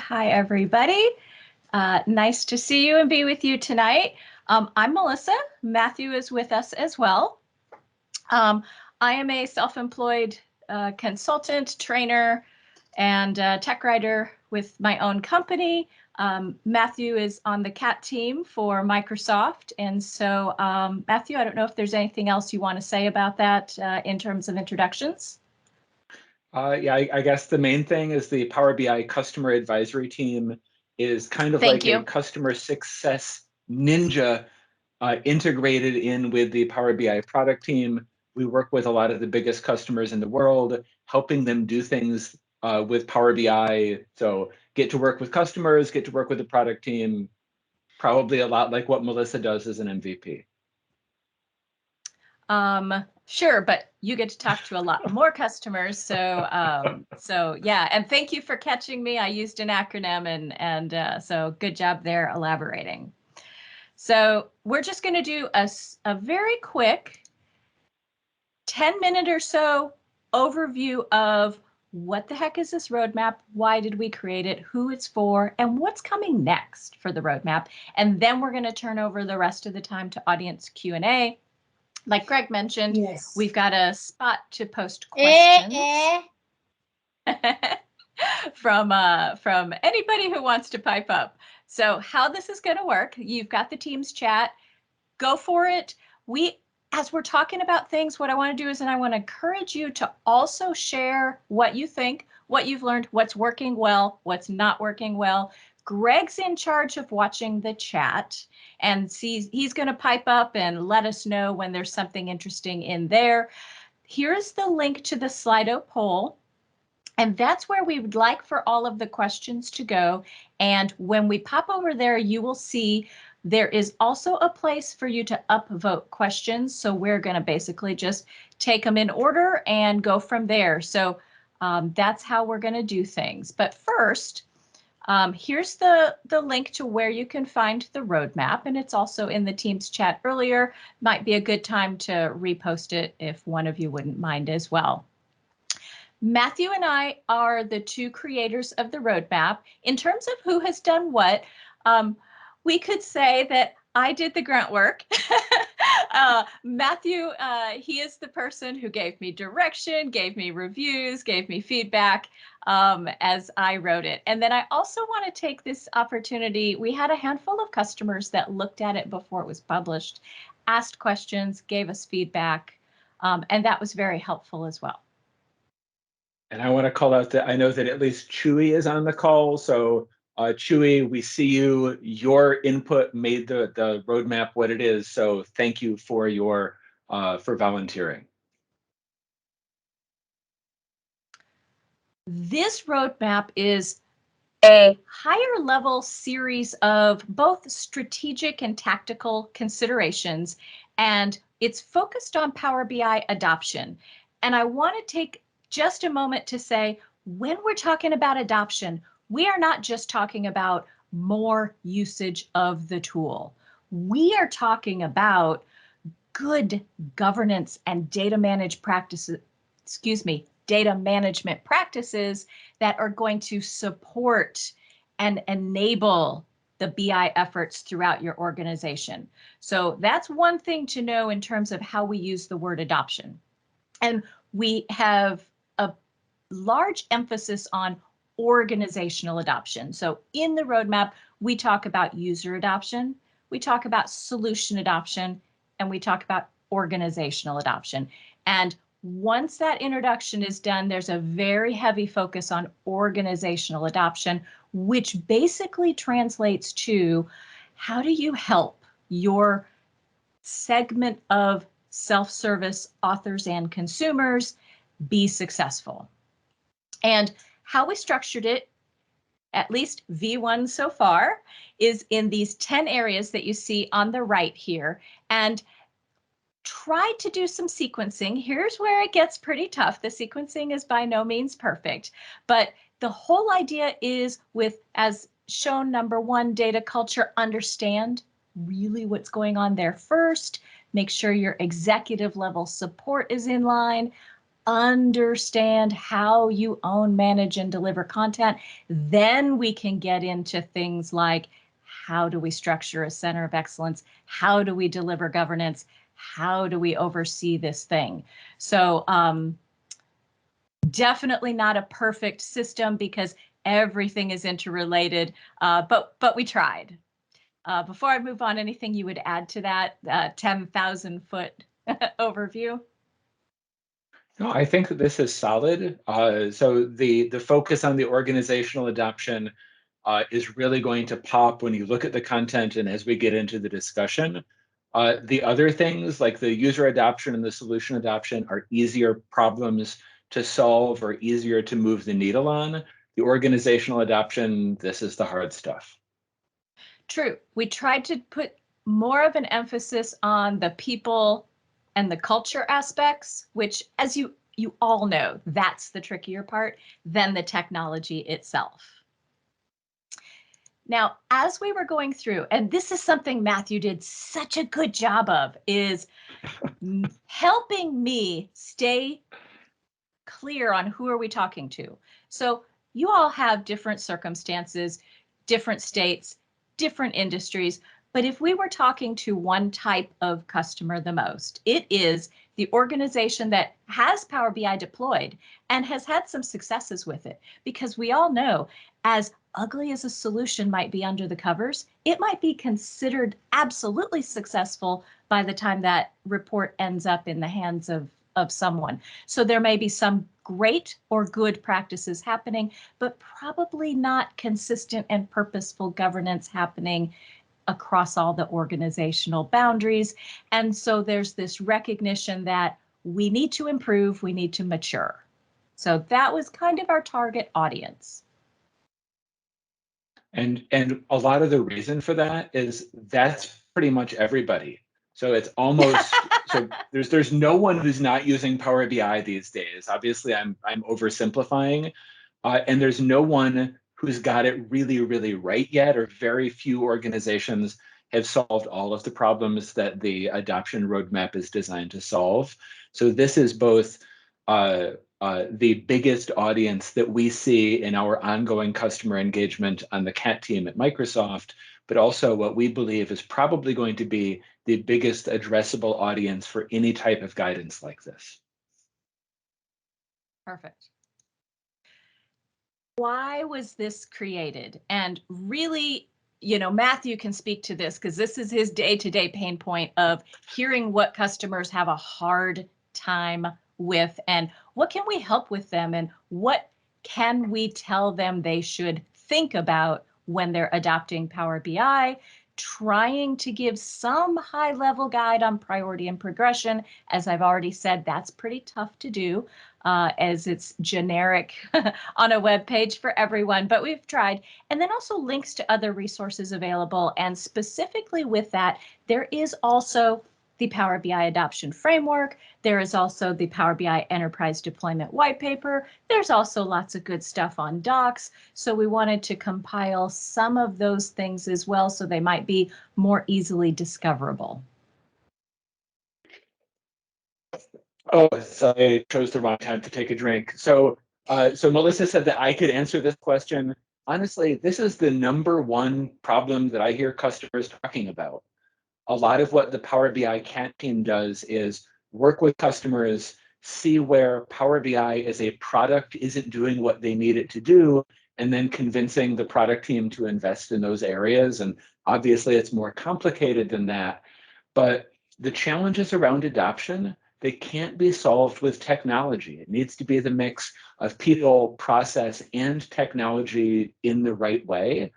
Hi, everybody. Nice to see you and be with you tonight. I'm Melissa. Matthew is with us as well. I am a self-employed consultant, trainer, and tech writer with my own company. Matthew is on the CAT team for Microsoft. And so, Matthew, I don't know if there's anything else you want to say about that in terms of introductions. Yeah, I guess the main thing is the Power BI customer advisory team is kind of like a customer success ninja integrated in with the Power BI product team. We work with a lot of the biggest customers in the world, helping them do things with Power BI. So get to work with customers, get to work with the product team, probably a lot like what Melissa does as an MVP. Sure, but you get to talk to a lot more customers. So yeah, and thank you for catching me. I used an acronym and so good job there elaborating. So we're just going to do a very quick 10-minute or so overview of what the heck is this roadmap? Why did we create it? Who it's for? And what's coming next for the roadmap? And then we're going to turn over the rest of the time to audience Q&A. Like Greg mentioned, yes, we've got a spot to post questions from anybody who wants to pipe up. So how this is going to work, you've got the Teams chat. Go for it. As we're talking about things, what I want to do is, and I want to encourage you to also share what you think, what you've learned, what's working well, what's not working well. Greg's in charge of watching the chat, and he's going to pipe up and let us know when there's something interesting in there. Here's the link to the Slido poll, and that's where we would like for all of the questions to go. And when we pop over there, you will see there is also a place for you to upvote questions. So we're going to basically just take them in order and go from there. So that's how we're going to do things. But first, here's the link to where you can find the roadmap, and it's also in the Teams chat earlier. Might be a good time to repost it if one of you wouldn't mind as well. Matthew and I are the two creators of the roadmap. In terms of who has done what, we could say that I did the grunt work. Matthew, he is the person who gave me direction, gave me reviews, gave me feedback as I wrote it. And then I also want to take this opportunity. We had a handful of customers that looked at it before it was published, asked questions, gave us feedback, and that was very helpful as well. And I want to call out that I know that at least Chewy is on the call. So Chewy, we see you. Your input made the roadmap what it is. So thank you for your for volunteering. This roadmap is a higher level series of both strategic and tactical considerations, and it's focused on Power BI adoption. And I want to take just a moment to say, when we're talking about adoption, we are not just talking about more usage of the tool. We are talking about good governance and data management practices that are going to support and enable the BI efforts throughout your organization. So that's one thing to know in terms of how we use the word adoption. And we have a large emphasis on organizational adoption. So in the roadmap, we talk about user adoption, we talk about solution adoption, and we talk about organizational adoption. And once that introduction is done, there's a very heavy focus on organizational adoption, which basically translates to how do you help your segment of self-service authors and consumers be successful. And how we structured it, at least V1 so far, is in these 10 areas that you see on the right here. And try to do some sequencing. Here's where it gets pretty tough. The sequencing is by no means perfect, but the whole idea is with, as shown, number one, data culture, understand really what's going on there first. Make sure your executive level support is in line. understand how you own, manage, and deliver content, then we can get into things like, how do we structure a center of excellence? How do we deliver governance? How do we oversee this thing? So definitely not a perfect system because everything is interrelated, but we tried. Before I move on, anything you would add to that 10,000 foot overview? No, I think that this is solid. So the focus on the organizational adoption is really going to pop when you look at the content and as we get into the discussion. The other things like the user adoption and the solution adoption are easier problems to solve or easier to move the needle on. The organizational adoption, this is the hard stuff. True. We tried to put more of an emphasis on the people and the culture aspects, which, as you all know, that's the trickier part than the technology itself. Now, as we were going through, and this is something Matthew did such a good job of, is helping me stay clear on who are we talking to. So you all have different circumstances, different states, different industries. But if we were talking to one type of customer the most, it is the organization that has Power BI deployed and has had some successes with it. Because we all know, as ugly as a solution might be under the covers, it might be considered absolutely successful by the time that report ends up in the hands of someone. So there may be some great or good practices happening, but probably not consistent and purposeful governance happening across all the organizational boundaries. And so there's this recognition that we need to improve, we need to mature. So that was kind of our target audience. And a lot of the reason for that is that's pretty much everybody. So it's almost so there's no one who's not using Power BI these days. Obviously, I'm oversimplifying, and there's no one who's got it really, really right yet, or very few organizations have solved all of the problems that the adoption roadmap is designed to solve. So this is both the biggest audience that we see in our ongoing customer engagement on the CAT team at Microsoft, but also what we believe is probably going to be the biggest addressable audience for any type of guidance like this. Perfect. Why was this created? And really, Matthew can speak to this because this is his day-to-day pain point of hearing what customers have a hard time with and what can we help with them and what can we tell them they should think about when they're adopting Power BI, trying to give some high-level guide on priority and progression. As I've already said, that's pretty tough to do as it's generic on a web page for everyone, but we've tried. And then also links to other resources available. And specifically with that, there is also the Power BI Adoption Framework. There is also the Power BI Enterprise Deployment White Paper. There's also lots of good stuff on docs. So we wanted to compile some of those things as well, so they might be more easily discoverable. Oh, so I chose the wrong time to take a drink. So Melissa said that I could answer this question. Honestly, this is the #1 problem that I hear customers talking about. A lot of what the Power BI CAT team does is work with customers, see where Power BI as a product isn't doing what they need it to do, and then convincing the product team to invest in those areas. And obviously, it's more complicated than that. But the challenges around adoption, they can't be solved with technology. It needs to be the mix of people, process, and technology in the right way.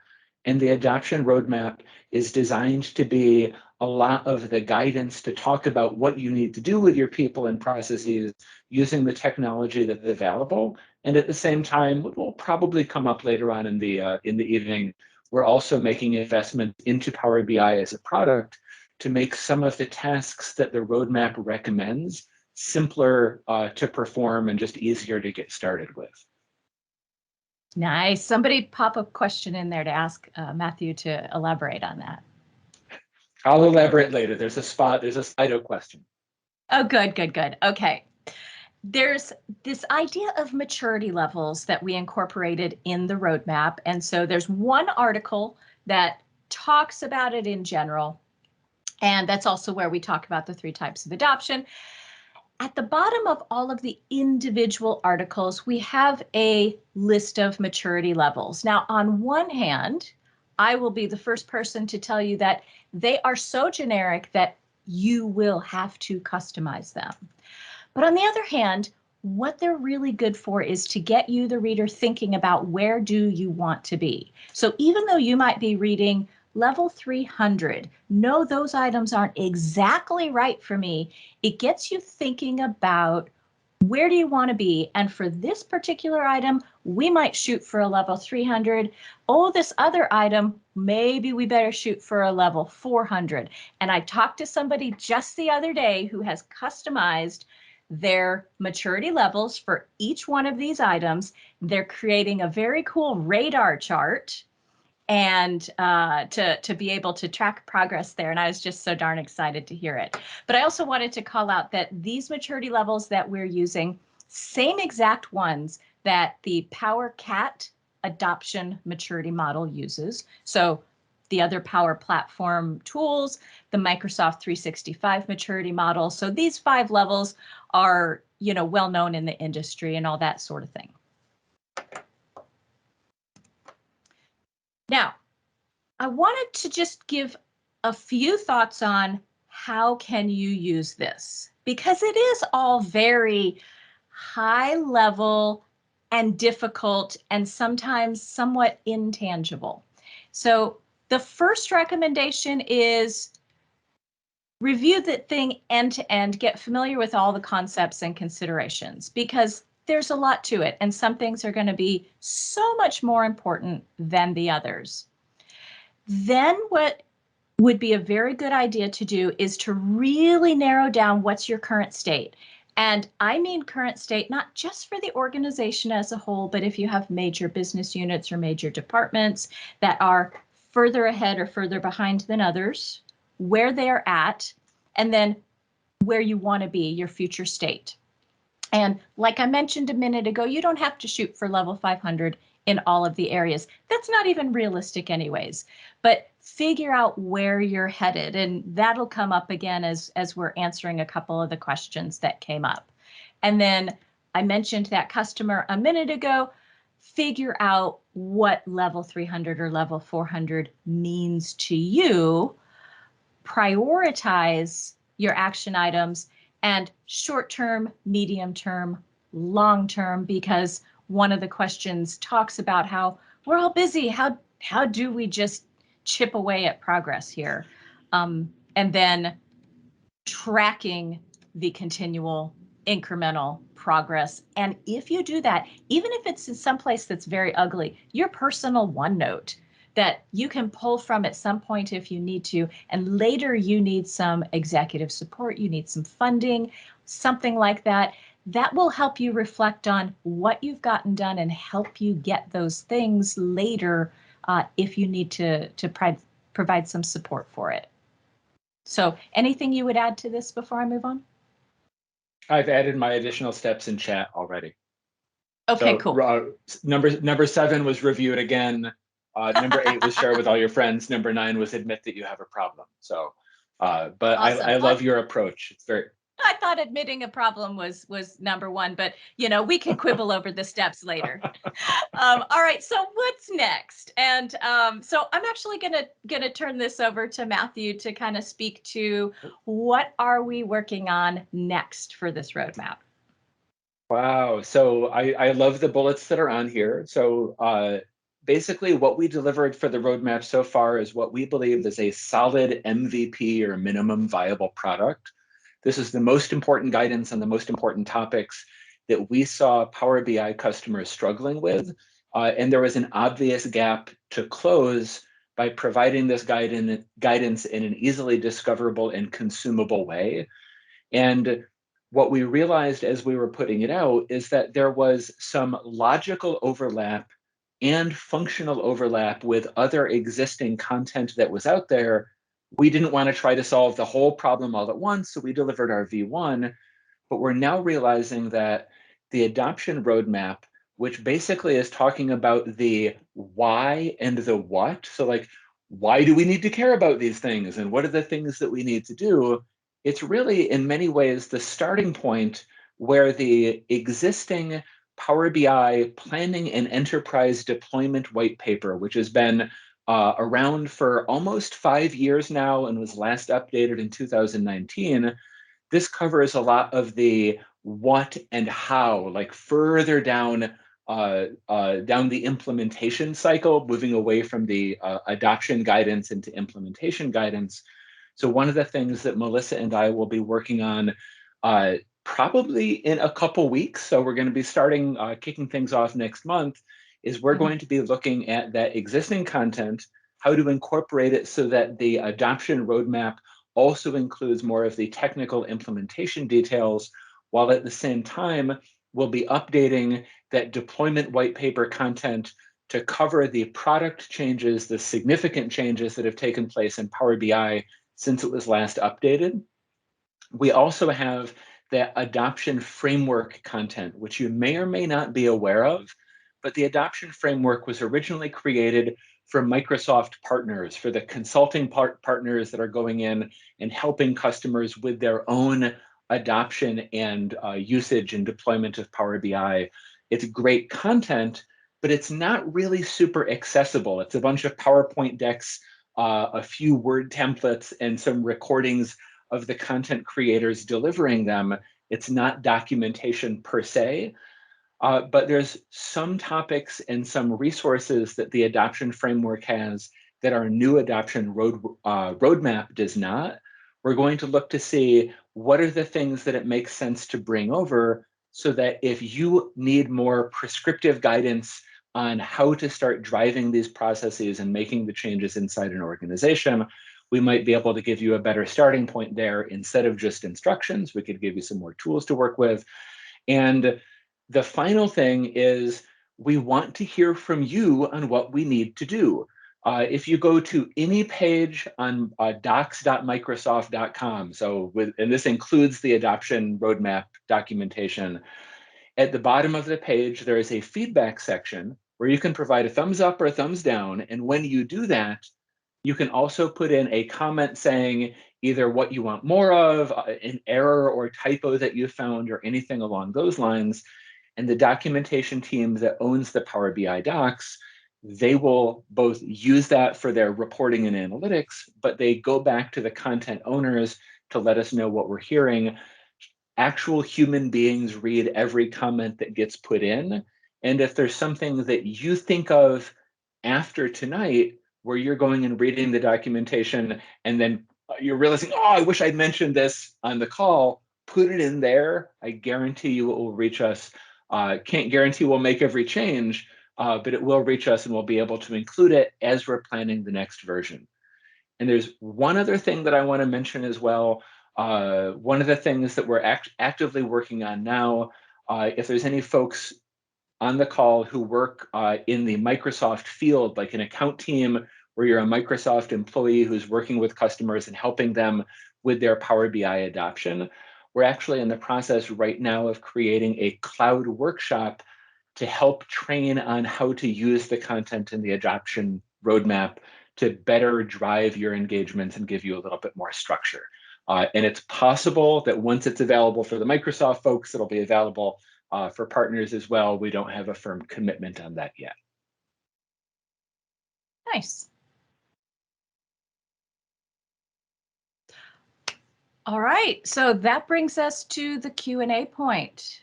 And the adoption roadmap is designed to be a lot of the guidance to talk about what you need to do with your people and processes using the technology that's available. And at the same time, what will probably come up later on in the evening, we're also making investments into Power BI as a product to make some of the tasks that the roadmap recommends simpler to perform and just easier to get started with. Nice. Somebody pop a question in there to ask Matthew to elaborate on that. I'll elaborate later. There's a Slido question. Oh, good, good, good. Okay. there's this idea of maturity levels that we incorporated in the roadmap. And so there's one article that talks about it in general. And that's also where we talk about the 3 types of adoption. At the bottom of all of the individual articles, we have a list of maturity levels. Now, on one hand, I will be the first person to tell you that they are so generic that you will have to customize them. But on the other hand, what they're really good for is to get you, the reader, thinking about where do you want to be. So even though you might be reading level 300, no, those items aren't exactly right for me, it gets you thinking about where do you want to be? And for this particular item, we might shoot for a level 300. Oh, this other item, maybe we better shoot for a level 400. And I talked to somebody just the other day who has customized their maturity levels for each one of these items. They're creating a very cool radar chart and to be able to track progress there. And I was just so darn excited to hear it. But I also wanted to call out that these maturity levels that we're using, same exact ones that the Power Cat adoption maturity model uses. So the other Power Platform tools, the Microsoft 365 maturity model. So these 5 levels are, well known in the industry and all that sort of thing. Now, I wanted to just give a few thoughts on how can you use this, because it is all very high level and difficult and sometimes somewhat intangible. So the first recommendation is review the thing end to end, get familiar with all the concepts and considerations, because there's a lot to it and some things are going to be so much more important than the others. Then what would be a very good idea to do is to really narrow down what's your current state. And I mean current state, not just for the organization as a whole, but if you have major business units or major departments that are further ahead or further behind than others, where they're at, and then where you want to be, your future state. And like I mentioned a minute ago, you don't have to shoot for level 500 in all of the areas. That's not even realistic anyways, but figure out where you're headed. And that'll come up again as we're answering a couple of the questions that came up. And then I mentioned that customer a minute ago. Figure out what level 300 or level 400 means to you. Prioritize your action items and short-term, medium-term, long-term, because one of the questions talks about how we're all busy. How do we just chip away at progress here? And then tracking the continual incremental progress. And if you do that, even if it's in some place that's very ugly, your personal OneNote that you can pull from at some point if you need to, and later you need some executive support, you need some funding, something like that, that will help you reflect on what you've gotten done and help you get those things later if you need to provide some support for it. So anything you would add to this before I move on? I've added my additional steps in chat already. Okay, so, cool. Number 7 was review it again. Number 8 was share with all your friends. Number 9 was admit that you have a problem. So, but awesome. I love your approach. It's very. I thought admitting a problem was number 1, but we can quibble over the steps later. All right, so what's next? And so I'm actually gonna turn this over to Matthew to kind of speak to what are we working on next for this roadmap. Wow, so I love the bullets that are on here. So basically what we delivered for the roadmap so far is what we believe is a solid MVP or minimum viable product. This is the most important guidance on the most important topics that we saw Power BI customers struggling with. And there was an obvious gap to close by providing this guidance in an easily discoverable and consumable way. And what we realized as we were putting it out is that there was some logical overlap and functional overlap with other existing content that was out there. We didn't want to try to solve the whole problem all at once, so we delivered our V1, but we're now realizing that the adoption roadmap, which basically is talking about the why and the what, so like, why do we need to care about these things and what are the things that we need to do? It's really in many ways the starting point where the existing Power BI planning and enterprise deployment white paper, which has been around for almost 5 years now and was last updated in 2019. This covers a lot of the what and how, like further down down the implementation cycle, moving away from the adoption guidance into implementation guidance. So one of the things that Melissa and I will be working on probably in a couple weeks, so we're going to be starting kicking things off next month, is we're going to be looking at that existing content, how to incorporate it so that the adoption roadmap also includes more of the technical implementation details, while at the same time, we'll be updating that deployment white paper content to cover the product changes, the significant changes that have taken place in Power BI since it was last updated. We also have the adoption framework content, which you may or may not be aware of, but the adoption framework was originally created for Microsoft partners, for the consulting partners that are going in and helping customers with their own adoption and usage and deployment of Power BI. It's great content, but it's not really super accessible. It's a bunch of PowerPoint decks, a few Word templates, and some recordings of the content creators delivering them. It's not documentation per se, but there's some topics and some resources that the adoption framework has that our new adoption roadmap does not. We're going to look to see what are the things that it makes sense to bring over so that if you need more prescriptive guidance on how to start driving these processes and making the changes inside an organization, we might be able to give you a better starting point there. Instead of just instructions, we could give you some more tools to work with. And the final thing is we want to hear from you on what we need to do. If you go to any page on docs.microsoft.com, and this includes the adoption roadmap documentation, at the bottom of the page, there is a feedback section where you can provide a thumbs up or a thumbs down. And when you do that, you can also put in a comment saying either what you want more of, an error or typo that you found, or anything along those lines. And the documentation team that owns the Power BI docs, they will both use that for their reporting and analytics, but they go back to the content owners to let us know what we're hearing. Actual human beings read every comment that gets put in. And if there's something that you think of after tonight, where you're going and reading the documentation and then you're realizing, oh, I wish I'd mentioned this on the call, put it in there. I guarantee you it will reach us. Can't guarantee we'll make every change, but it will reach us and we'll be able to include it as we're planning the next version. And there's one other thing that I want to mention as well. One of the things that we're actively working on now, if there's any folks on the call who work in the Microsoft field, like an account team where you're a Microsoft employee who's working with customers and helping them with their Power BI adoption, we're actually in the process right now of creating a cloud workshop to help train on how to use the content in the adoption roadmap to better drive your engagements and give you a little bit more structure. And it's possible that once it's available for the Microsoft folks, it'll be available for partners as well. We don't have a firm commitment on that yet. Nice. All right, so that brings us to the Q&A point.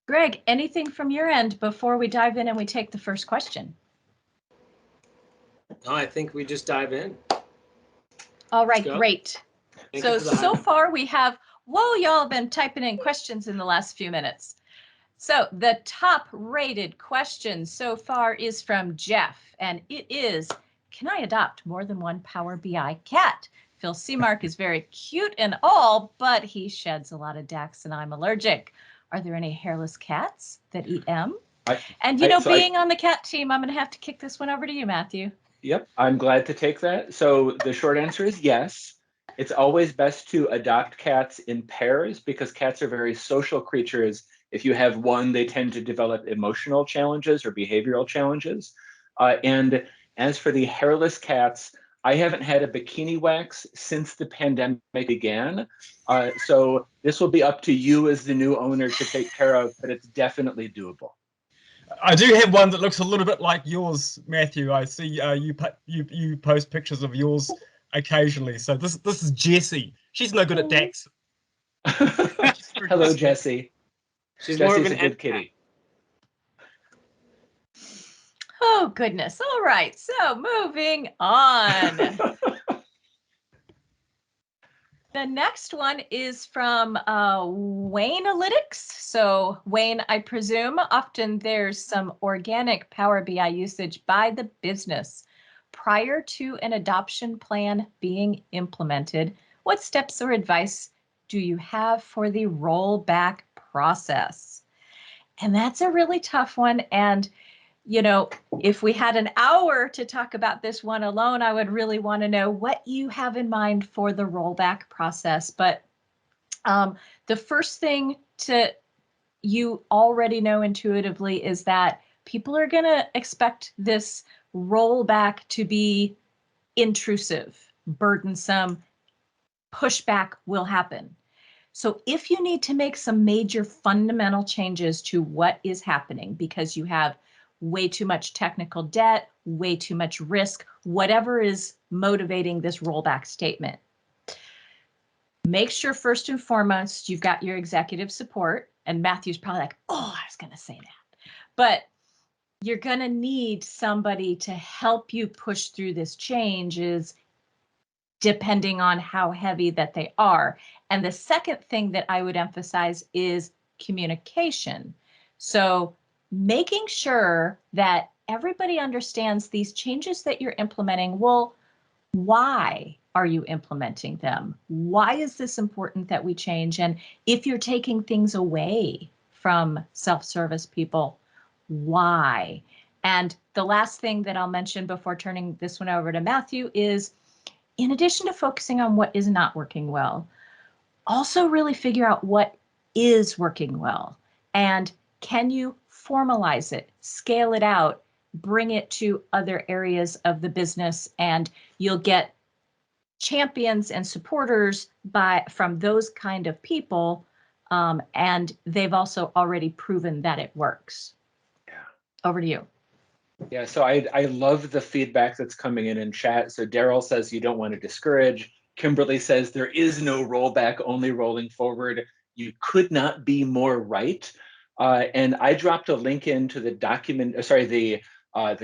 Greg, anything from your end before we dive in and we take the first question? No, I think we just dive in. All right, great. So far we have, whoa, y'all have been typing in questions in the last few minutes. So the top rated question so far is from Jeff, and it is, can I adopt more than one Power BI cat? Phil Seamark is very cute and all, but he sheds a lot of DAX and I'm allergic. Are there any hairless cats that eat M? Being on the cat team, I'm going to have to kick this one over to you, Matthew. Yep, I'm glad to take that. So the short answer is yes. It's always best to adopt cats in pairs because cats are very social creatures. If you have one, they tend to develop emotional challenges or behavioral challenges. And as for the hairless cats, I haven't had a bikini wax since the pandemic began. So this will be up to you as the new owner to take care of, but it's definitely doable. I do have one that looks a little bit like yours, Matthew. I see you post pictures of yours occasionally. So this is Jessie. She's no good at DAX. Hello, Jessie. Jessie's a good kitty. Oh, goodness. All right. So moving on. The next one is from Wayne-alytics. So Wayne, I presume often there's some organic Power BI usage by the business prior to an adoption plan being implemented. What steps or advice do you have for the rollback process? And that's a really tough one. And you know, if we had an hour to talk about this one alone, I would really want to know what you have in mind for the rollback process. But the first thing you already know intuitively is that people are going to expect this rollback to be intrusive, burdensome, pushback will happen. So if you need to make some major fundamental changes to what is happening because you have way too much technical debt, way too much risk, whatever is motivating this rollback statement, make sure first and foremost you've got your executive support. And Matthew's probably like, oh, I was going to say that. But you're going to need somebody to help you push through this changes depending on how heavy that they are. And the second thing that I would emphasize is communication. So making sure that everybody understands these changes that you're implementing. Well, why are you implementing them? Why is this important that we change? And if you're taking things away from self-service people, why? And the last thing that I'll mention before turning this one over to Matthew is, in addition to focusing on what is not working well, also really figure out what is working well. And can you formalize it, scale it out, bring it to other areas of the business, and you'll get champions and supporters from those kind of people. And they've also already proven that it works. Yeah. Over to you. Yeah, so I love the feedback that's coming in chat. So Daryl says you don't want to discourage. Kimberly says there is no rollback, only rolling forward. You could not be more right. And I dropped a link into the document, the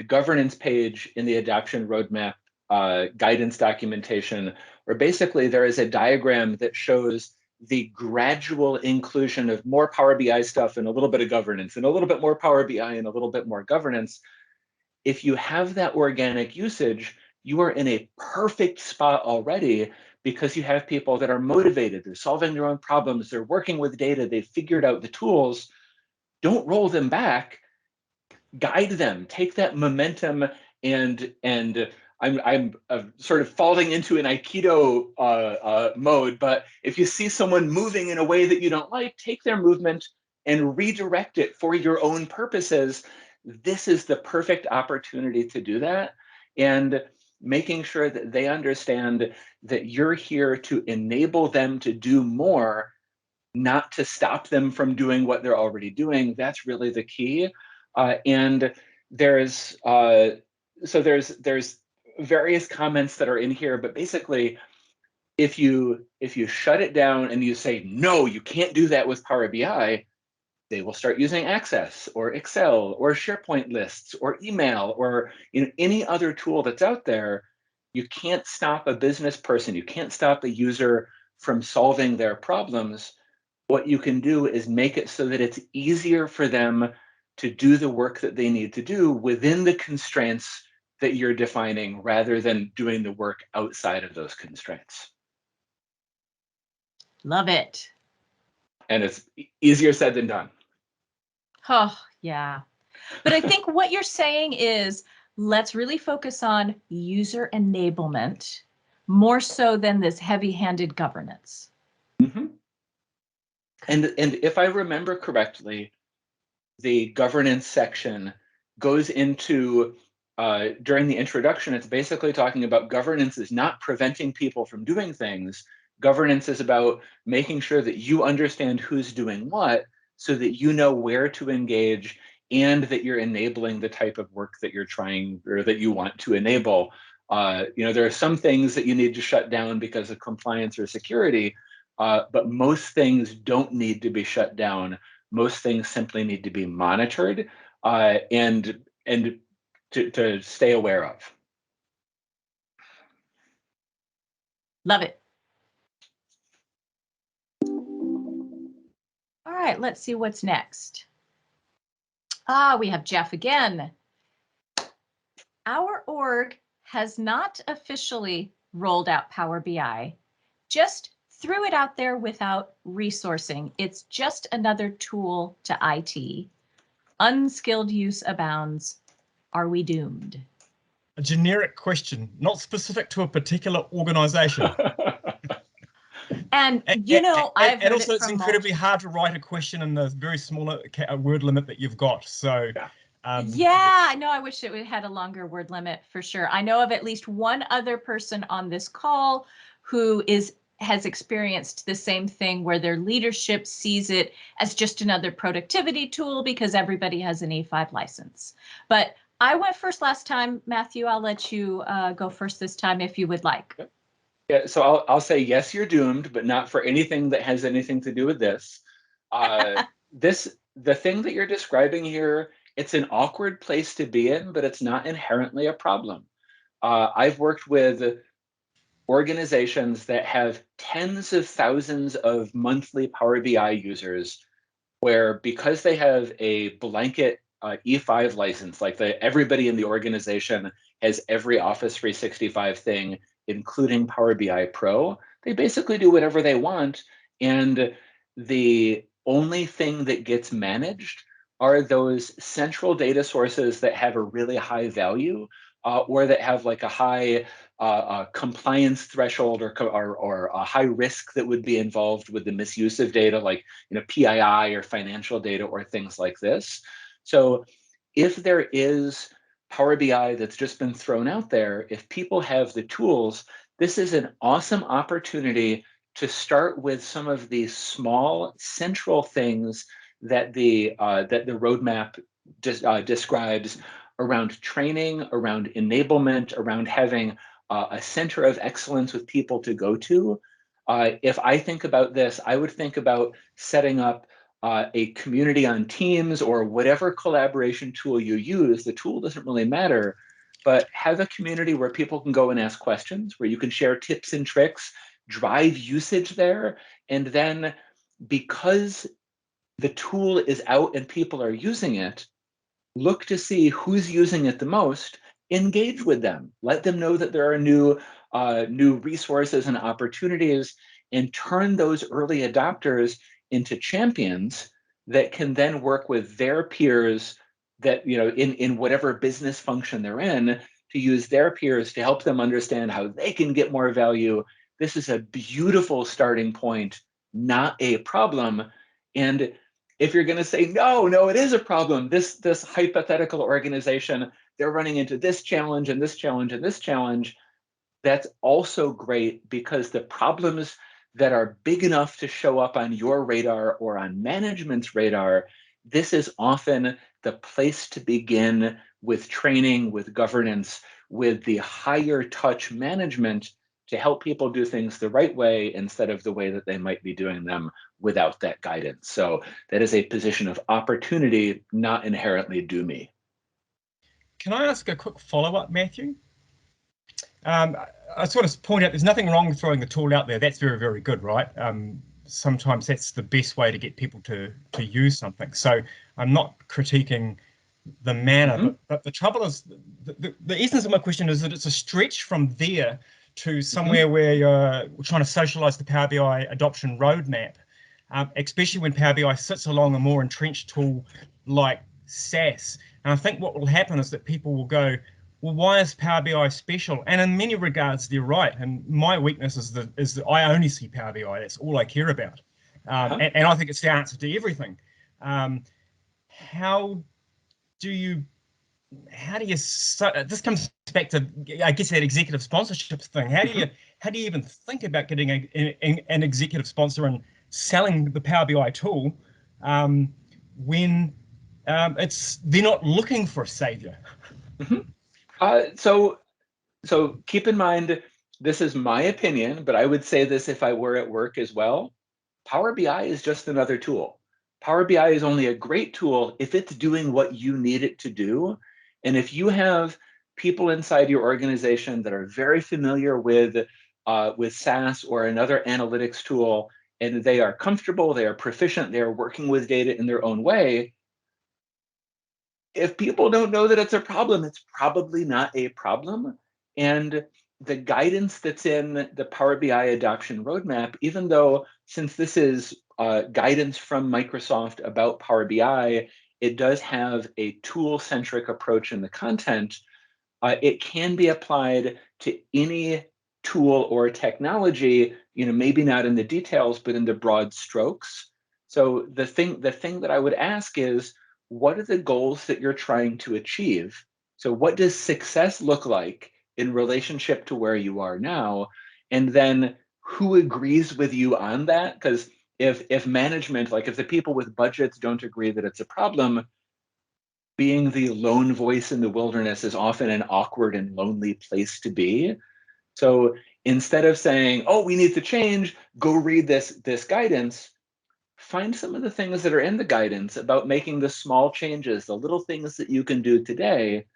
governance page in the adoption roadmap guidance documentation, where basically there is a diagram that shows the gradual inclusion of more Power BI stuff and a little bit of governance and a little bit more Power BI and a little bit more governance. If you have that organic usage, you are in a perfect spot already because you have people that are motivated, they're solving their own problems, they're working with data, they've figured out the tools. Don't roll them back, guide them, take that momentum, and I'm sort of falling into an Aikido mode, but if you see someone moving in a way that you don't like, take their movement and redirect it for your own purposes. This is the perfect opportunity to do that, and making sure that they understand that you're here to enable them to do more, not to stop them from doing what they're already doing. That's really the key. And there's various comments that are in here, but basically, if you shut it down and you say, no, you can't do that with Power BI, they will start using Access or Excel or SharePoint lists or email or any other tool that's out there. You can't stop a business person. You can't stop a user from solving their problems. What you can do is make it so that it's easier for them to do the work that they need to do within the constraints that you're defining, rather than doing the work outside of those constraints. Love it. And it's easier said than done. Oh, yeah. But I think what you're saying is, let's really focus on user enablement. more so than this heavy-handed governance. Mm-hmm. And if I remember correctly, the governance section goes into, during the introduction, it's basically talking about governance is not preventing people from doing things. Governance is about making sure that you understand who's doing what so that you know where to engage and that you're enabling the type of work that you're trying or that you want to enable. There are some things that you need to shut down because of compliance or security, but most things don't need to be shut down. Most things simply need to be monitored and to stay aware of. Love it. All right, let's see what's next. We have Jeff again. Our org has not officially rolled out Power BI, just threw it out there without resourcing. It's just another tool to IT. Unskilled use abounds. Are we doomed? A generic question, not specific to a particular organization. And you know, I've heard also it it's from incredibly hard to write a question in the very small word limit that you've got. So yeah, I know. I wish it had a longer word limit for sure. I know of at least one other person on this call who has experienced the same thing, where their leadership sees it as just another productivity tool because everybody has an E5 license. But I went first last time. Matthew, I'll let you go first this time if you would like. Yeah, so I'll say yes, you're doomed, but not for anything that has anything to do with this. The thing that you're describing here, it's an awkward place to be in, but it's not inherently a problem. I've worked with organizations that have tens of thousands of monthly Power BI users, where because they have a blanket E5 license, like everybody in the organization has every Office 365 thing, including Power BI Pro, they basically do whatever they want. And the only thing that gets managed are those central data sources that have a really high value or that have like a high compliance threshold or a high risk that would be involved with the misuse of data, like PII or financial data or things like this. So if there is Power BI that's just been thrown out there, if people have the tools, this is an awesome opportunity to start with some of these small central things that the roadmap describes around training, around enablement, around having a center of excellence with people to go to. If I think about this, I would think about setting up a community on Teams or whatever collaboration tool you use. The tool doesn't really matter, but have a community where people can go and ask questions, where you can share tips and tricks, drive usage there, and then because the tool is out and people are using it, look to see who's using it the most, engage with them, let them know that there are new resources and opportunities, and turn those early adopters into champions that can then work with their peers that, in whatever business function they're in, to use their peers to help them understand how they can get more value. This is a beautiful starting point, not a problem. And if you're going to say, no, it is a problem, this hypothetical organization, they're running into this challenge and this challenge and this challenge, that's also great, because the problems that are big enough to show up on your radar or on management's radar, this is often the place to begin with training, with governance, with the higher touch management to help people do things the right way instead of the way that they might be doing them without that guidance. So that is a position of opportunity, not inherently doomy. Can I ask a quick follow-up, Matthew? I sort of point out there's nothing wrong with throwing the tool out there. That's very, very good, right? Sometimes that's the best way to get people to use something. So I'm not critiquing the manner, but the trouble is, the essence of my question is that it's a stretch from there to somewhere where you're trying to socialize the Power BI adoption roadmap, especially when Power BI sits along a more entrenched tool like SAS. And I think what will happen is that people will go, well, why is Power BI special? And in many regards, they're right. And my weakness is that I only see Power BI. That's all I care about. And I think it's the answer to everything. How do you this comes back to, I guess, that executive sponsorship thing. How do you even think about getting an executive sponsor and selling the Power BI tool when they're not looking for a savior? So keep in mind, this is my opinion, but I would say this if I were at work as well. Power BI is just another tool. Power BI is only a great tool if it's doing what you need it to do. And if you have people inside your organization that are very familiar with SAS or another analytics tool, and they are comfortable, they are proficient, they are working with data in their own way, if people don't know that it's a problem, it's probably not a problem. And the guidance that's in the Power BI adoption roadmap, even though, since this is guidance from Microsoft about Power BI, it does have a tool-centric approach in the content. It can be applied to any tool or technology, maybe not in the details, but in the broad strokes. So the thing that I would ask is, what are the goals that you're trying to achieve? So what does success look like in relationship to where you are now? And then who agrees with you on that? Because if management, like if the people with budgets don't agree that it's a problem, being the lone voice in the wilderness is often an awkward and lonely place to be. So instead of saying, oh, we need to change, go read this guidance, find some of the things that are in the guidance about making the small changes, the little things that you can do today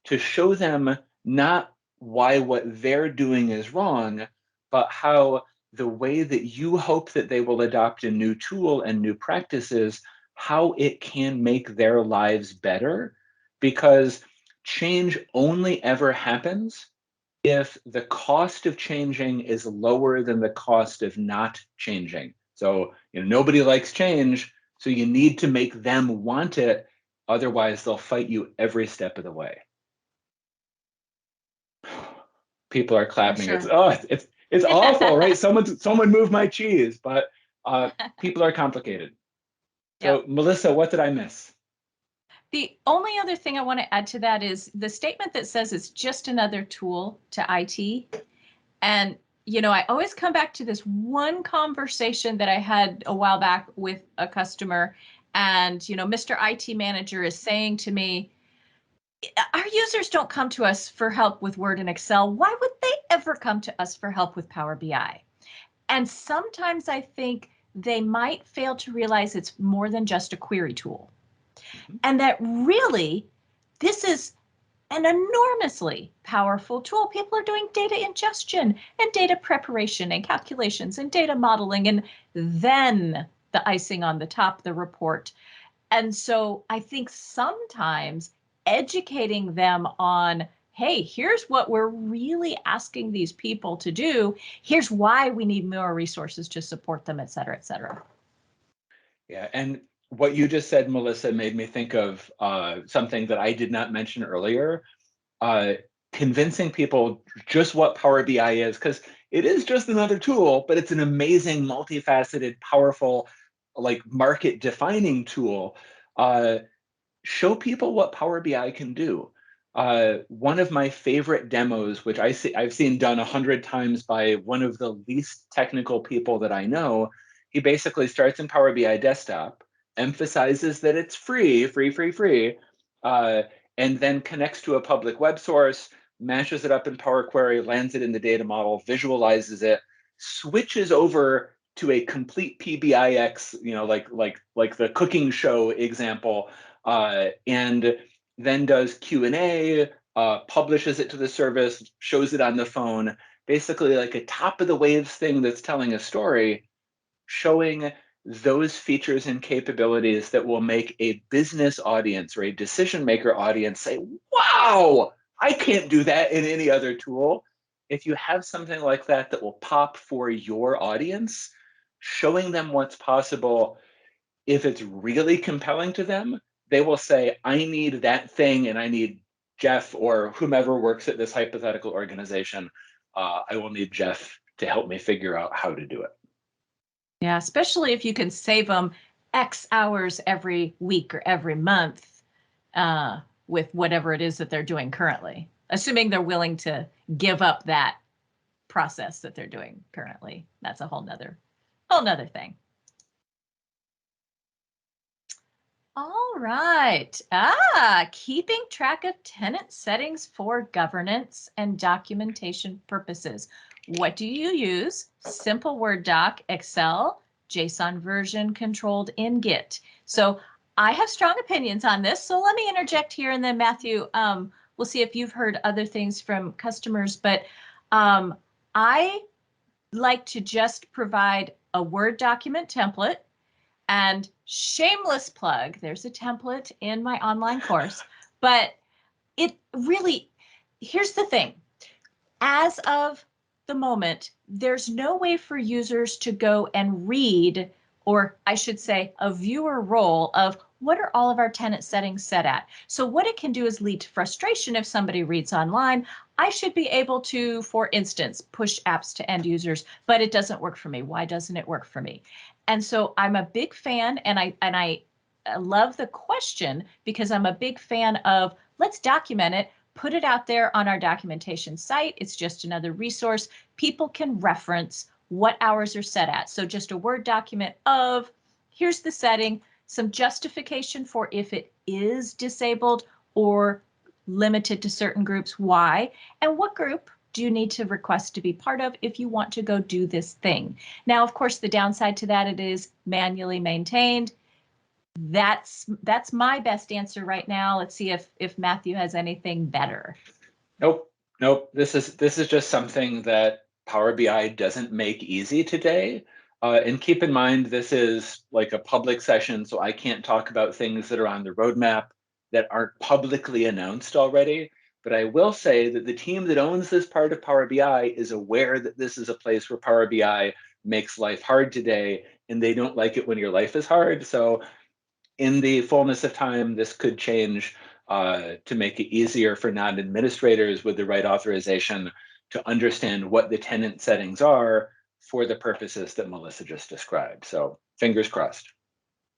to show them not why what they're doing is wrong, but how the way that you hope that they will adopt a new tool and new practices, how it can make their lives better. Because change only ever happens if the cost of changing is lower than the cost of not changing. So nobody likes change, so you need to make them want it. Otherwise, they'll fight you every step of the way. People are clapping. Sure. It's awful, right? Someone moved my cheese, but people are complicated. So yep. Melissa, what did I miss? The only other thing I want to add to that is the statement that says it's just another tool to IT. And, I always come back to this one conversation that I had a while back with a customer. And, Mr. IT manager is saying to me, our users don't come to us for help with Word and Excel. Why would they ever come to us for help with Power BI? And sometimes I think they might fail to realize it's more than just a query tool. And that really, this is an enormously powerful tool. People are doing data ingestion and data preparation and calculations and data modeling, and then the icing on the top, the report. And so I think sometimes educating them on, hey, here's what we're really asking these people to do. Here's why we need more resources to support them, et cetera, et cetera. Yeah, and what you just said, Melissa, made me think of something that I did not mention earlier. Convincing people just what Power BI is, because it is just another tool, but it's an amazing, multifaceted, powerful, like market-defining tool. Show people what Power BI can do. One of my favorite demos, which I've seen done 100 times by one of the least technical people that I know, he basically starts in Power BI Desktop, emphasizes that it's free, and then connects to a public web source, mashes it up in Power Query, lands it in the data model, visualizes it, switches over to a complete PBIX, like the cooking show example, and then does Q&A, publishes it to the service, shows it on the phone, basically like a top of the waves thing that's telling a story, showing those features and capabilities that will make a business audience or a decision maker audience say, wow, I can't do that in any other tool. If you have something like that that will pop for your audience, showing them what's possible, if it's really compelling to them, they will say, I need that thing and I need Jeff or whomever works at this hypothetical organization, I will need Jeff to help me figure out how to do it. Yeah, especially if you can save them X hours every week or every month with whatever it is that they're doing currently, assuming they're willing to give up that process that they're doing currently. That's a whole nother thing. All right. Keeping track of tenant settings for governance and documentation purposes. What do you use? Simple Word doc, Excel, JSON version controlled in Git. So I have strong opinions on this. So let me interject here, and then Matthew, we'll see if you've heard other things from customers. But I like to just provide a Word document template. And shameless plug, there's a template in my online course, but it really, here's the thing. As of the moment, there's no way for users to go and read, or I should say a viewer role of what are all of our tenant settings set at. So what it can do is lead to frustration if somebody reads online. I should be able to, for instance, push apps to end users, but it doesn't work for me. Why doesn't it work for me? And so I'm a big fan, and I love the question, because I'm a big fan of let's document it, put it out there on our documentation site. It's just another resource. People can reference what hours are set at. So just a Word document of here's the setting, some justification for if it is disabled or limited to certain groups, why, and what group do you need to request to be part of if you want to go do this thing. Now, of course, the downside to that, it is manually maintained. That's my best answer right now. Let's see if Matthew has anything better. Nope. This is just something that Power BI doesn't make easy today. And keep in mind, this is like a public session, so I can't talk about things that are on the roadmap that aren't publicly announced already. But I will say that the team that owns this part of Power BI is aware that this is a place where Power BI makes life hard today, and they don't like it when your life is hard. So in the fullness of time, this could change to make it easier for non-administrators with the right authorization to understand what the tenant settings are for the purposes that Melissa just described. So fingers crossed.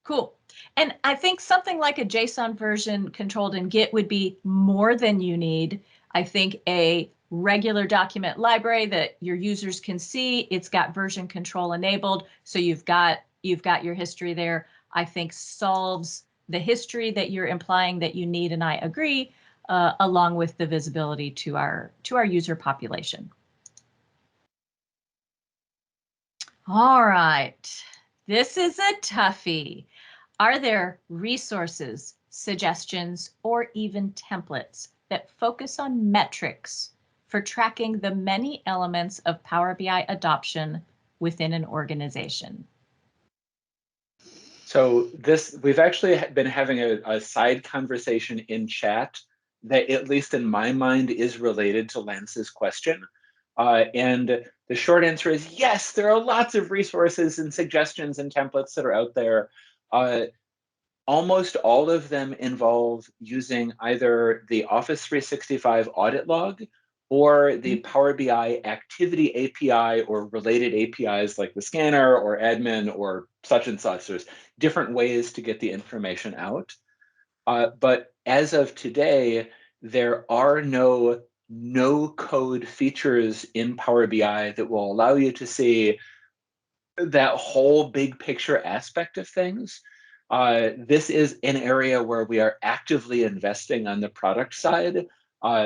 Cool. And I think something like a JSON version controlled in Git would be more than you need. I think a regular document library that your users can see, it's got version control enabled, so you've got your history there, I think solves the history that you're implying that you need, and I agree, along with the visibility to our user population. All right, this is a toughie. Are there resources, suggestions, or even templates that focus on metrics for tracking the many elements of Power BI adoption within an organization? So we've actually been having a side conversation in chat that, at least in my mind, is related to Lance's question. And the short answer is yes, there are lots of resources and suggestions and templates that are out there. Almost all of them involve using either the Office 365 audit log or the Power BI activity API or related APIs like the scanner or admin or such and such. There's different ways to get the information out. But as of today, there are no code features in Power BI that will allow you to see that whole big picture aspect of things. This is an area where we are actively investing on the product side.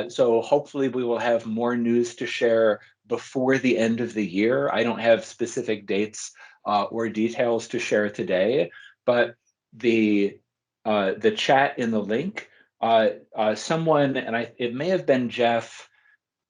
So hopefully we will have more news to share before the end of the year. I don't have specific dates or details to share today, but the chat in the link, someone, and it may have been Jeff,